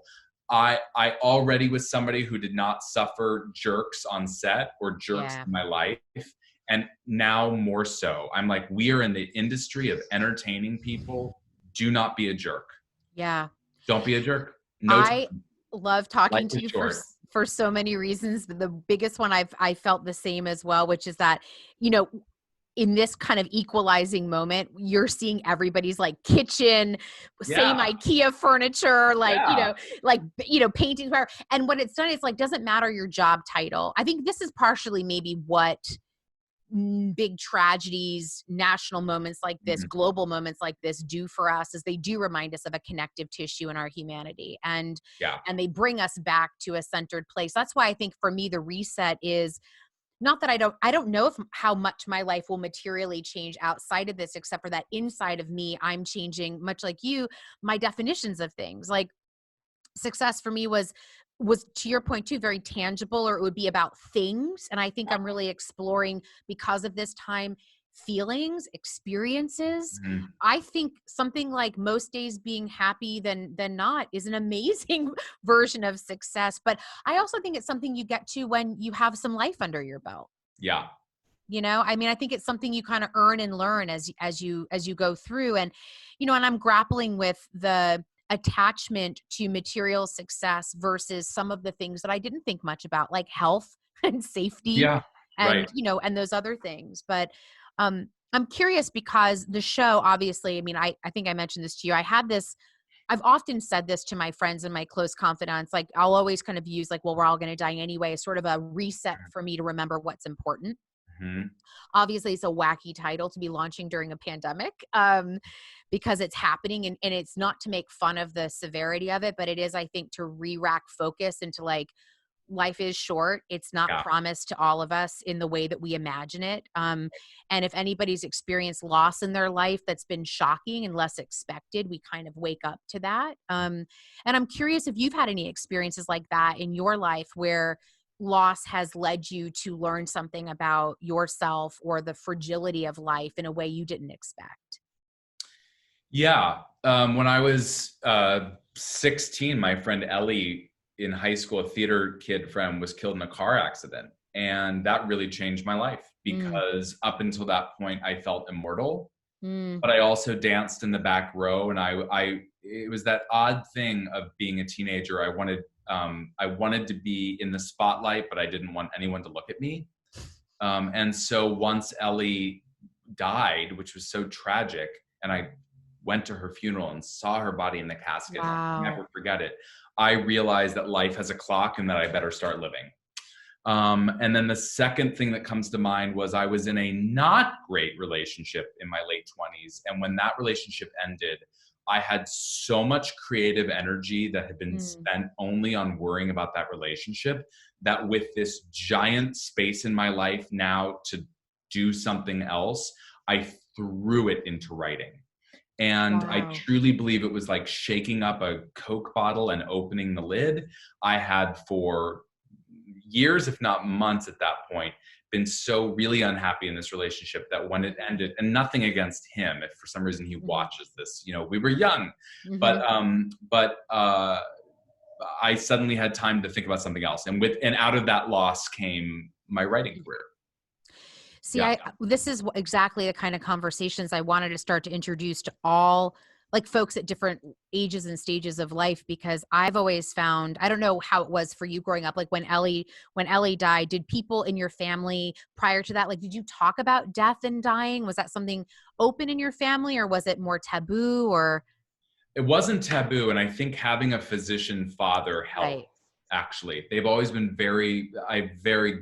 I already was somebody who did not suffer jerks on set or jerks in my life. And now more so, I'm like, we are in the industry of entertaining people. Do not be a jerk. Yeah. Don't be a jerk. I love talking to you for so many reasons. But the biggest one I felt the same as well, which is that, in this kind of equalizing moment, you're seeing everybody's like kitchen, same IKEA furniture, paintings, whatever. And what it's done is like, doesn't matter your job title. I think this is partially maybe what big tragedies, national moments like this, global moments like this do for us, is they do remind us of a connective tissue in our humanity. And they bring us back to a centered place. That's why I think for me, the reset is not that I don't know how much my life will materially change outside of this, except for that inside of me, I'm changing, much like you, my definitions of things. Like success for me was to your point too, very tangible, or it would be about things. And I think I'm really exploring, because of this time, feelings, experiences. I think something like most days being happy than not is an amazing version of success. But I also think it's something you get to when you have some life under your belt. Yeah. I mean, I think it's something you kind of earn and learn as you go through. And, and I'm grappling with the attachment to material success versus some of the things that I didn't think much about, like health and safety and, and those other things. But I'm curious because the show, obviously, I mean, I think I mentioned this to you. I've often said this to my friends and my close confidants. Like, I'll always kind of use like, well, we're all going to die anyway, sort of a reset for me to remember what's important. Obviously, it's a wacky title to be launching during a pandemic because it's happening, and it's not to make fun of the severity of it, but it is, I think, to re-rack focus into like, life is short. It's not Yeah. promised to all of us in the way that we imagine it. And if anybody's experienced loss in their life that's been shocking and less expected, we kind of wake up to that. And I'm curious if you've had any experiences like that in your life where loss has led you to learn something about yourself or the fragility of life in a way you didn't expect. Yeah. When I was 16, my friend Ellie in high school, a theater kid friend, was killed in a car accident. And that really changed my life because up until that point, I felt immortal. But I also danced in the back row, and it was that odd thing of being a teenager. I wanted to be in the spotlight, but I didn't want anyone to look at me. And so once Ellie died, which was so tragic, and I went to her funeral and saw her body in the casket, and I'll never forget it, I realized that life has a clock and that I better start living. And then the second thing that comes to mind was I was in a not great relationship in my late 20s. And when that relationship ended, I had so much creative energy that had been spent only on worrying about that relationship, that with this giant space in my life now to do something else, I threw it into writing. And I truly believe it was like shaking up a Coke bottle and opening the lid. I had for years, if not months at that point, been so really unhappy in this relationship that when it ended, and nothing against him, if for some reason he watches this, we were young, but I suddenly had time to think about something else. And out of that loss came my writing career. See, this is exactly the kind of conversations I wanted to start to introduce to all like folks at different ages and stages of life, because I've always found, I don't know how it was for you growing up, like when Ellie died, did people in your family prior to that, like, did you talk about death and dying? Was that something open in your family, or was it more taboo? Or it wasn't taboo. And I think having a physician father helped. Actually, they've always been very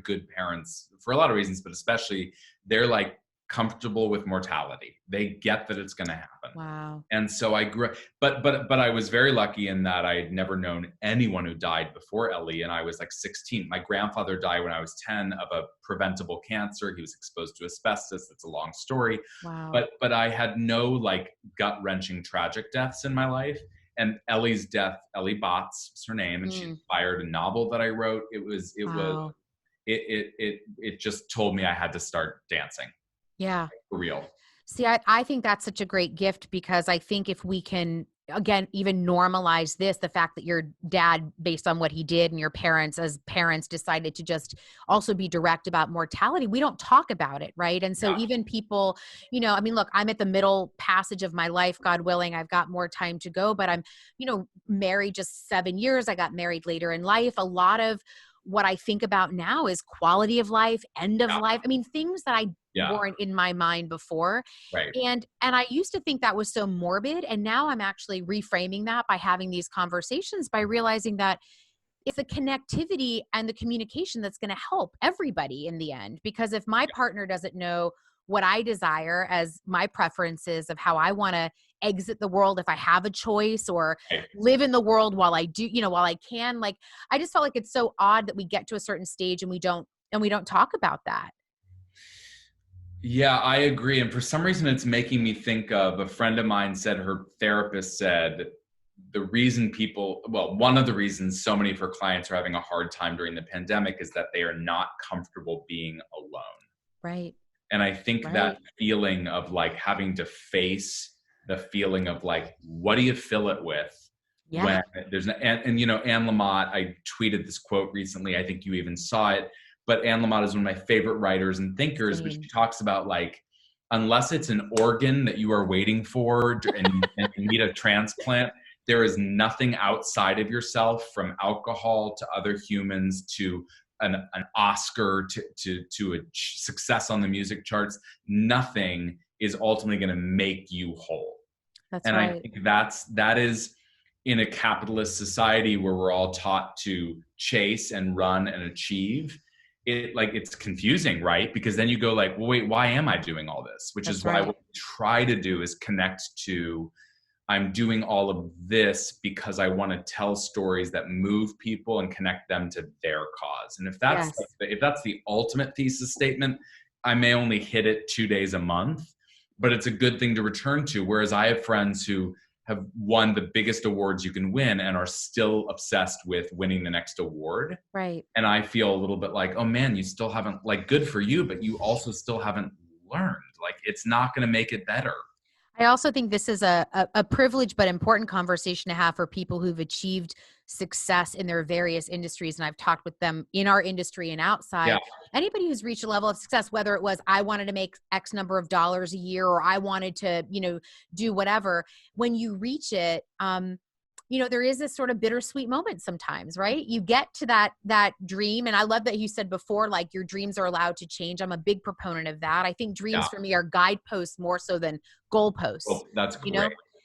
good parents for a lot of reasons, but especially they're like comfortable with mortality. They get that it's going to happen. Wow. And so I grew, but I was very lucky in that I had never known anyone who died before Ellie, and I was like 16. My grandfather died when I was 10 of a preventable cancer. He was exposed to asbestos. It's a long story. Wow. But I had no like gut-wrenching tragic deaths in my life. And Ellie's death, Ellie Botts is her name, and she inspired a novel that I wrote. It just told me I had to start dancing. Yeah. For real. See, I think that's such a great gift, because I think if we can, again, even normalize this, the fact that your dad, based on what he did, and your parents as parents decided to just also be direct about mortality, we don't talk about it, right? And so even people, I mean, look, I'm at the middle passage of my life, God willing, I've got more time to go, but I'm, married just 7 years. I got married later in life. A lot of what I think about now is quality of life, end of life. I mean, things that I weren't in my mind before. Right. And I used to think that was so morbid. And now I'm actually reframing that by having these conversations, by realizing that it's the connectivity and the communication that's going to help everybody in the end. Because if my partner doesn't know what I desire as my preferences of how I want to exit the world if I have a choice, or live in the world while I do, while I can, like, I just felt like it's so odd that we get to a certain stage and we don't talk about that. Yeah, I agree. And for some reason, it's making me think of a friend of mine said, her therapist said, one of the reasons so many of her clients are having a hard time during the pandemic is that they are not comfortable being alone. Right. And I think that feeling of like having to face the feeling of like, what do you fill it with? When there's Anne Lamott, I tweeted this quote recently. I think you even saw it. But Anne Lamott is one of my favorite writers and thinkers, but she talks about like, unless it's an organ that you are waiting for and you need a transplant, there is nothing outside of yourself, from alcohol to other humans to an Oscar to a success on the music charts. Nothing is ultimately going to make you whole. That's and right. I think that is in a capitalist society where we're all taught to chase and run and achieve. It's confusing, right? Because then you go like, well, wait, why am I doing all this? Which is why what we try to do is connect to I'm doing all of this because I want to tell stories that move people and connect them to their cause. And if that's the ultimate thesis statement, I may only hit it 2 days a month, but it's a good thing to return to. Whereas I have friends who have won the biggest awards you can win and are still obsessed with winning the next award. Right. And I feel a little bit like, oh man, you still haven't, like, good for you, but you also still haven't learned. Like, it's not going to make it better. I also think this is a privileged but important conversation to have for people who've achieved success in their various industries. And I've talked with them in our industry and outside. Yeah. Anybody who's reached a level of success, whether it was I wanted to make X number of dollars a year, or I wanted to, do whatever, when you reach it, there is this sort of bittersweet moment sometimes, right? You get to that dream. And I love that you said before, like, your dreams are allowed to change. I'm a big proponent of that. I think dreams for me are guideposts more so than goalposts. Oh, that's great.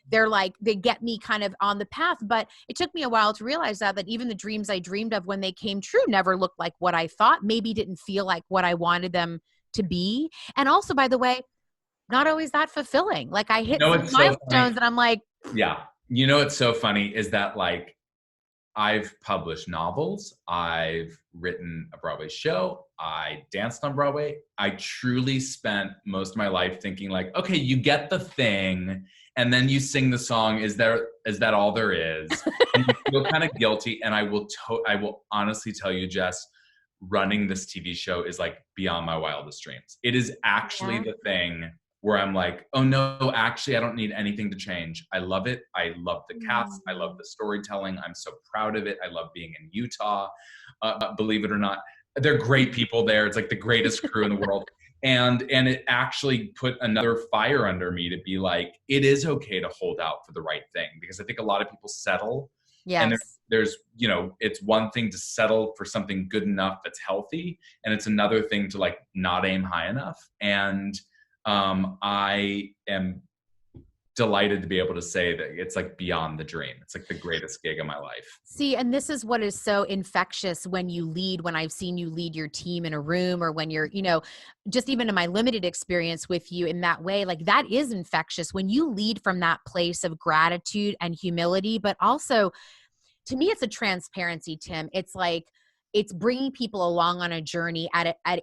They're like, they get me kind of on the path, but it took me a while to realize that even the dreams I dreamed of when they came true never looked like what I thought, maybe didn't feel like what I wanted them to be. And also, by the way, not always that fulfilling. Like, I hit some milestones and I'm like, yeah. It's so funny is that, like, I've published novels, I've written a Broadway show, I danced on Broadway. I truly spent most of my life thinking, like, okay, you get the thing, and then you sing the song. Is that all there is? And you feel kind of guilty. And I will honestly tell you, Jess, running this TV show is, like, beyond my wildest dreams. It is actually the thing where I'm like, oh no, actually, I don't need anything to change. I love it. I love the cast. I love the storytelling. I'm so proud of it. I love being in Utah. Believe it or not, they're great people there. It's like the greatest crew in the world. And it actually put another fire under me to be like, it is okay to hold out for the right thing. Because I think a lot of people settle. Yes. And there's it's one thing to settle for something good enough that's healthy. And it's another thing to, like, not aim high enough. And I am delighted to be able to say that it's, like, beyond the dream. It's, like, the greatest gig of my life. See, and this is what is so infectious when you lead, when I've seen you lead your team in a room, or when you're, just even in my limited experience with you in that way, like, that is infectious when you lead from that place of gratitude and humility. But also, to me, it's a transparency, Tim. It's like, it's bringing people along on a journey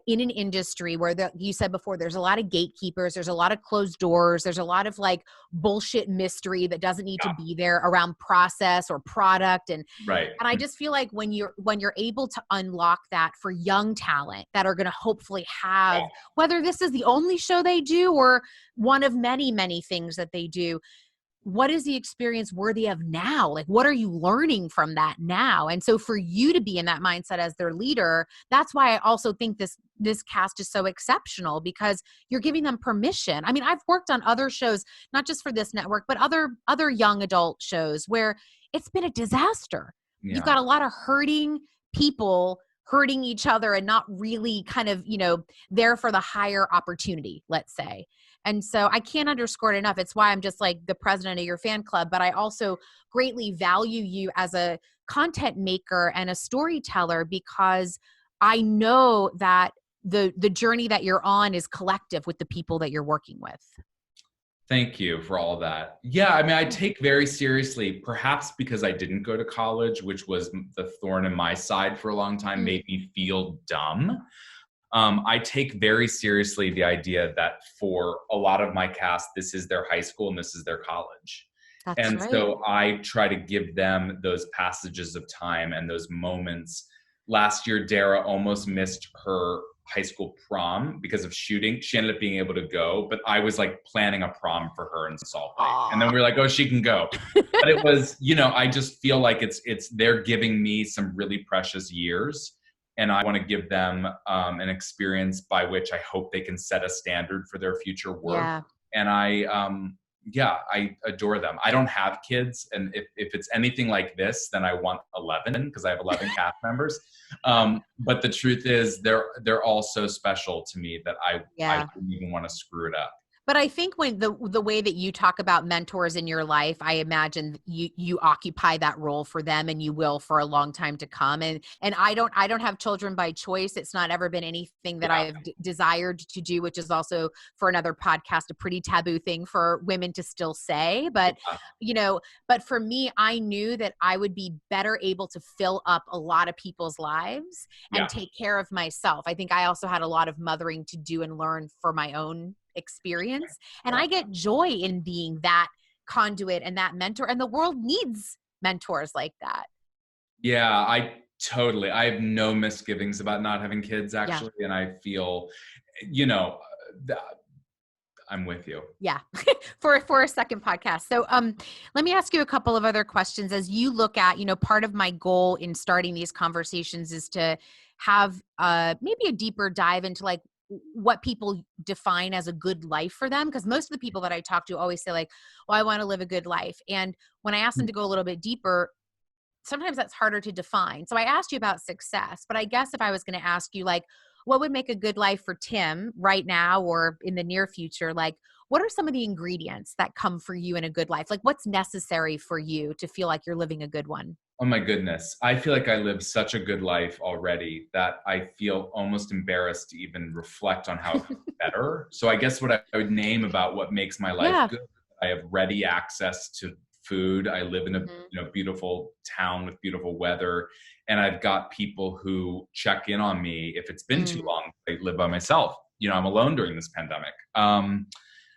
in an industry where you said before, there's a lot of gatekeepers, there's a lot of closed doors, there's a lot of, like, bullshit mystery that doesn't need to be there around process or product. And I just feel like when you're able to unlock that for young talent that are going to hopefully have, whether this is the only show they do or one of many, many things that they do, what is the experience worthy of now? Like, what are you learning from that now? And so for you to be in that mindset as their leader, that's why I also think this cast is so exceptional, because you're giving them permission. I mean, I've worked on other shows, not just for this network, but other young adult shows where it's been a disaster. Yeah. You've got a lot of hurting people hurting each other and not really kind of, there for the higher opportunity, let's say. And so I can't underscore it enough. It's why I'm just, like, the president of your fan club, but I also greatly value you as a content maker and a storyteller, because I know that the journey that you're on is collective with the people that you're working with. Thank you for all that. Yeah, I mean, I take very seriously, perhaps because I didn't go to college, which was the thorn in my side for a long time, made me feel dumb. I take very seriously the idea that for a lot of my cast, this is their high school and this is their college. That's right. So I try to give them those passages of time and those moments. Last year, Dara almost missed her high school prom because of shooting. She ended up being able to go, but I was, like, planning a prom for her in Salt Lake. And then we were like, oh, she can go. But it was, I just feel like they're giving me some really precious years. And I want to give them an experience by which I hope they can set a standard for their future work. Yeah. And I adore them. I don't have kids. And if it's anything like this, then I want 11, because I have 11 cast members. But the truth is they're all so special to me that I don't even want to screw it up. But I think when the way that you talk about mentors in your life, I imagine you occupy that role for them, and you will for a long time to come. And I don't have children by choice. It's not ever been anything that Yeah. I've desired to do, which is also for another podcast a pretty taboo thing for women to still say. But but for me, I knew that I would be better able to fill up a lot of people's lives and take care of myself. I think I also had a lot of mothering to do and learn for my own experience. And I get joy in being that conduit and that mentor. And the world needs mentors like that. Yeah, I have no misgivings about not having kids, actually. Yeah. And I feel, I'm with you. Yeah. for a second podcast. So let me ask you a couple of other questions. As you look at, part of my goal in starting these conversations is to have maybe a deeper dive into like what people define as a good life for them. Because most of the people that I talk to always say like, well, I want to live a good life. And when I ask them to go a little bit deeper, sometimes that's harder to define. So I asked you about success, but I guess if I was going to ask you like, what would make a good life for Tim right now or in the near future? Like, what are some of the ingredients that come for you in a good life? Like what's necessary for you to feel like you're living a good one? Oh my goodness. I feel like I live such a good life already that I feel almost embarrassed to even reflect on how it's better. So I guess what I would name about what makes my life good, I have ready access to food. I live in a beautiful town with beautiful weather. And I've got people who check in on me if it's been too long. I live by myself. I'm alone during this pandemic.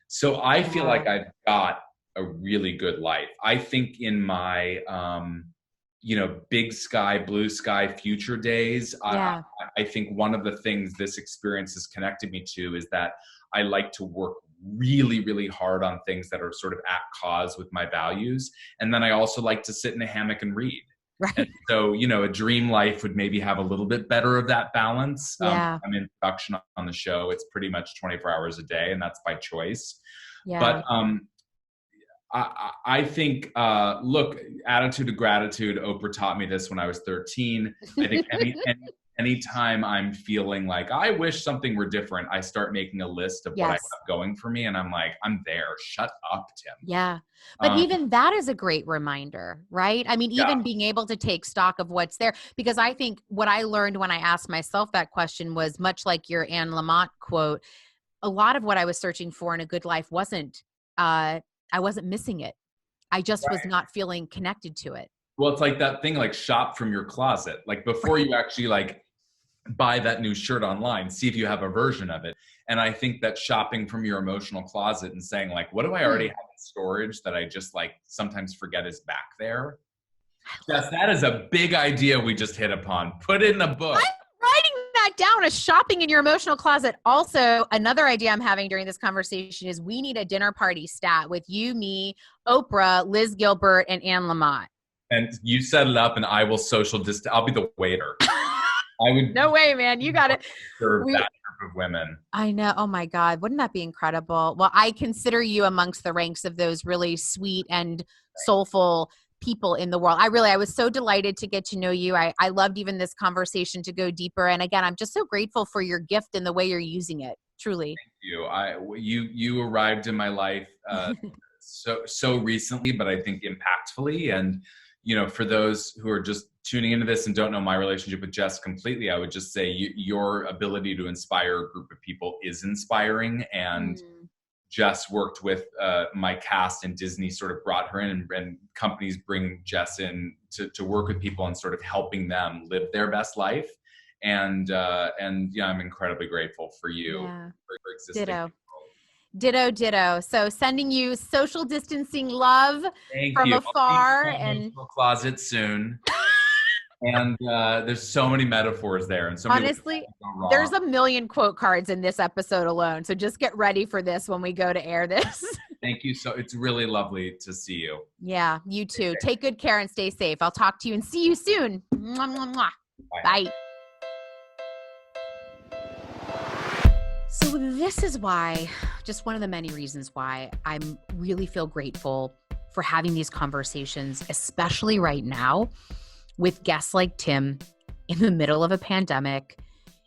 So I feel like I've got a really good life. I think in my, big sky, blue sky future days, I think one of the things this experience has connected me to is that I like to work really, really hard on things that are sort of at cause with my values. And then I also like to sit in a hammock and read. Right. And so, a dream life would maybe have a little bit better of that balance. I'm in production on the show. It's pretty much 24 hours a day, and that's by choice. Yeah. But I think, look, attitude of gratitude, Oprah taught me this when I was 13. I think anytime I'm feeling like I wish something were different, I start making a list of what I have going for me. And I'm like, I'm there. Shut up, Tim. Yeah. But even that is a great reminder, right? I mean, even being able to take stock of what's there, because I think what I learned when I asked myself that question was much like your Anne Lamott quote. A lot of what I was searching for in a good life wasn't, I wasn't missing it. I just was not feeling connected to it. Well, it's like that thing, like shop from your closet. Like before you actually like buy that new shirt online, see if you have a version of it. And I think that shopping from your emotional closet and saying like, what do I already have in storage that I just like sometimes forget is back there? Yes, that is a big idea we just hit upon. Put it in a book. I'm writing that down as shopping in your emotional closet. Also, another idea I'm having during this conversation is we need a dinner party stat with you, me, Oprah, Liz Gilbert, and Anne Lamott. And you set it up and I will social distance. I'll be the waiter. I would. No way, man. You got it. Serve that group of women. I know. Oh my God. Wouldn't that be incredible? Well, I consider you amongst the ranks of those really sweet and soulful people in the world. I was so delighted to get to know you. I loved even this conversation to go deeper. And again, I'm just so grateful for your gift and the way you're using it. Truly. Thank you. You arrived in my life so recently, but I think impactfully. And, for those who are just tuning into this and don't know my relationship with Jess completely, I would just say your ability to inspire a group of people is inspiring. And Jess worked with my cast, and Disney sort of brought her in, and companies bring Jess in to work with people and sort of helping them live their best life. And I'm incredibly grateful for you for existing. Ditto. So sending you social distancing love from afar, and closet soon. And there's so many metaphors there, and so honestly, there's a million quote cards in this episode alone. So just get ready for this when we go to air this. Thank you. So it's really lovely to see you. Yeah, you too. Take good care and stay safe. I'll talk to you and see you soon. Mwah, mwah, mwah. Bye. So this is why, just one of the many reasons why I really feel grateful for having these conversations, especially right now with guests like Tim in the middle of a pandemic,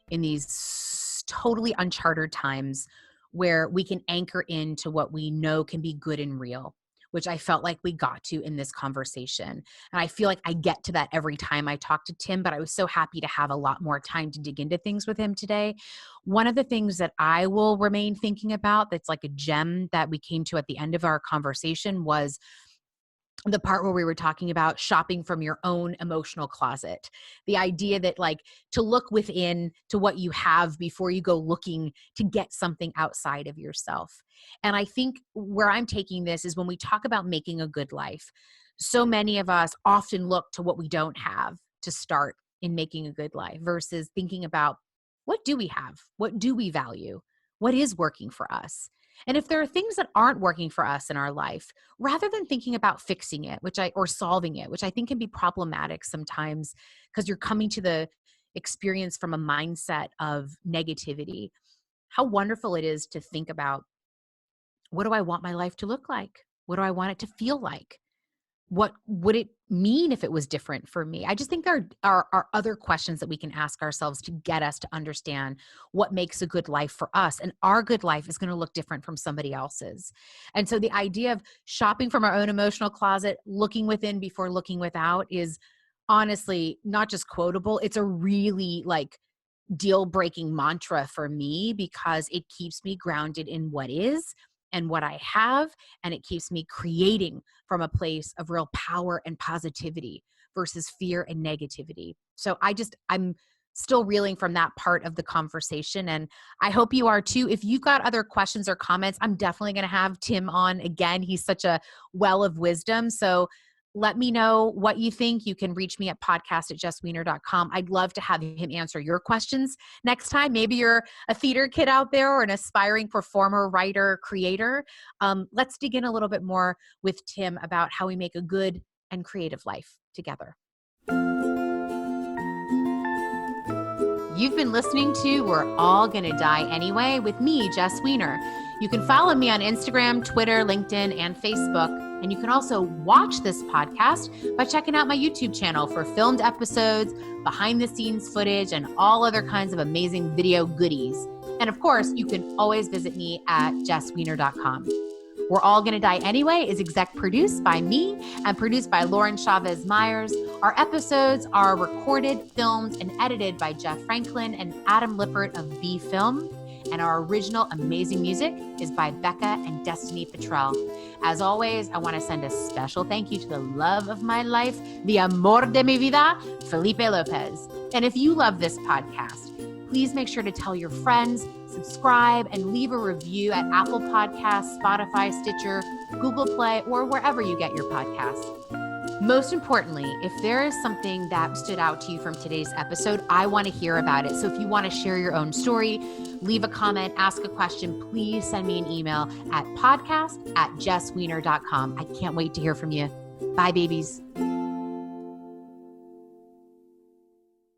in these totally uncharted times where we can anchor into what we know can be good and real, which I felt like we got to in this conversation. And I feel like I get to that every time I talk to Tim, but I was so happy to have a lot more time to dig into things with him today. One of the things that I will remain thinking about that's like a gem that we came to at the end of our conversation was the part where we were talking about shopping from your own emotional closet. The idea that like to look within to what you have before you go looking to get something outside of yourself. And I think where I'm taking this is when we talk about making a good life, so many of us often look to what we don't have to start in making a good life versus thinking about what do we have? What do we value? What is working for us? And if there are things that aren't working for us in our life, rather than thinking about fixing it, or solving it, which I think can be problematic sometimes because you're coming to the experience from a mindset of negativity, how wonderful it is to think about, what do I want my life to look like? What do I want it to feel like? What would it mean if it was different for me? I just think there are other questions that we can ask ourselves to get us to understand what makes a good life for us. And our good life is going to look different from somebody else's. And so the idea of shopping from our own emotional closet, looking within before looking without is honestly not just quotable. It's a really like deal-breaking mantra for me because it keeps me grounded in what is and what I have, and it keeps me creating from a place of real power and positivity versus fear and negativity. So I'm still reeling from that part of the conversation, and I hope you are too. If you've got other questions or comments, I'm definitely going to have Tim on again. He's such a well of wisdom. So let me know what you think. You can reach me at podcast@jessweiner.com. I'd love to have him answer your questions next time. Maybe you're a theater kid out there or an aspiring performer, writer, creator. Let's dig in a little bit more with Tim about how we make a good and creative life together. You've been listening to We're All Gonna Die Anyway with me, Jess Weiner. You can follow me on Instagram, Twitter, LinkedIn, and Facebook. And you can also watch this podcast by checking out my YouTube channel for filmed episodes, behind the scenes footage, and all other kinds of amazing video goodies. And of course, you can always visit me at jessweiner.com. We're All Gonna Die Anyway is exec produced by me and produced by Lauren Chavez Myers. Our episodes are recorded, filmed, and edited by Jeff Franklin and Adam Lippert of B Film. And our original amazing music is by Becca and Destiny Petrell. As always, I want to send a special thank you to the love of my life, the amor de mi vida, Felipe Lopez. And if you love this podcast, please make sure to tell your friends, subscribe, and leave a review at Apple Podcasts, Spotify, Stitcher, Google Play, or wherever you get your podcasts. Most importantly, if there is something that stood out to you from today's episode, I want to hear about it. So if you want to share your own story, leave a comment, ask a question, please send me an email at podcast@jessweiner.com. I can't wait to hear from you. Bye, babies.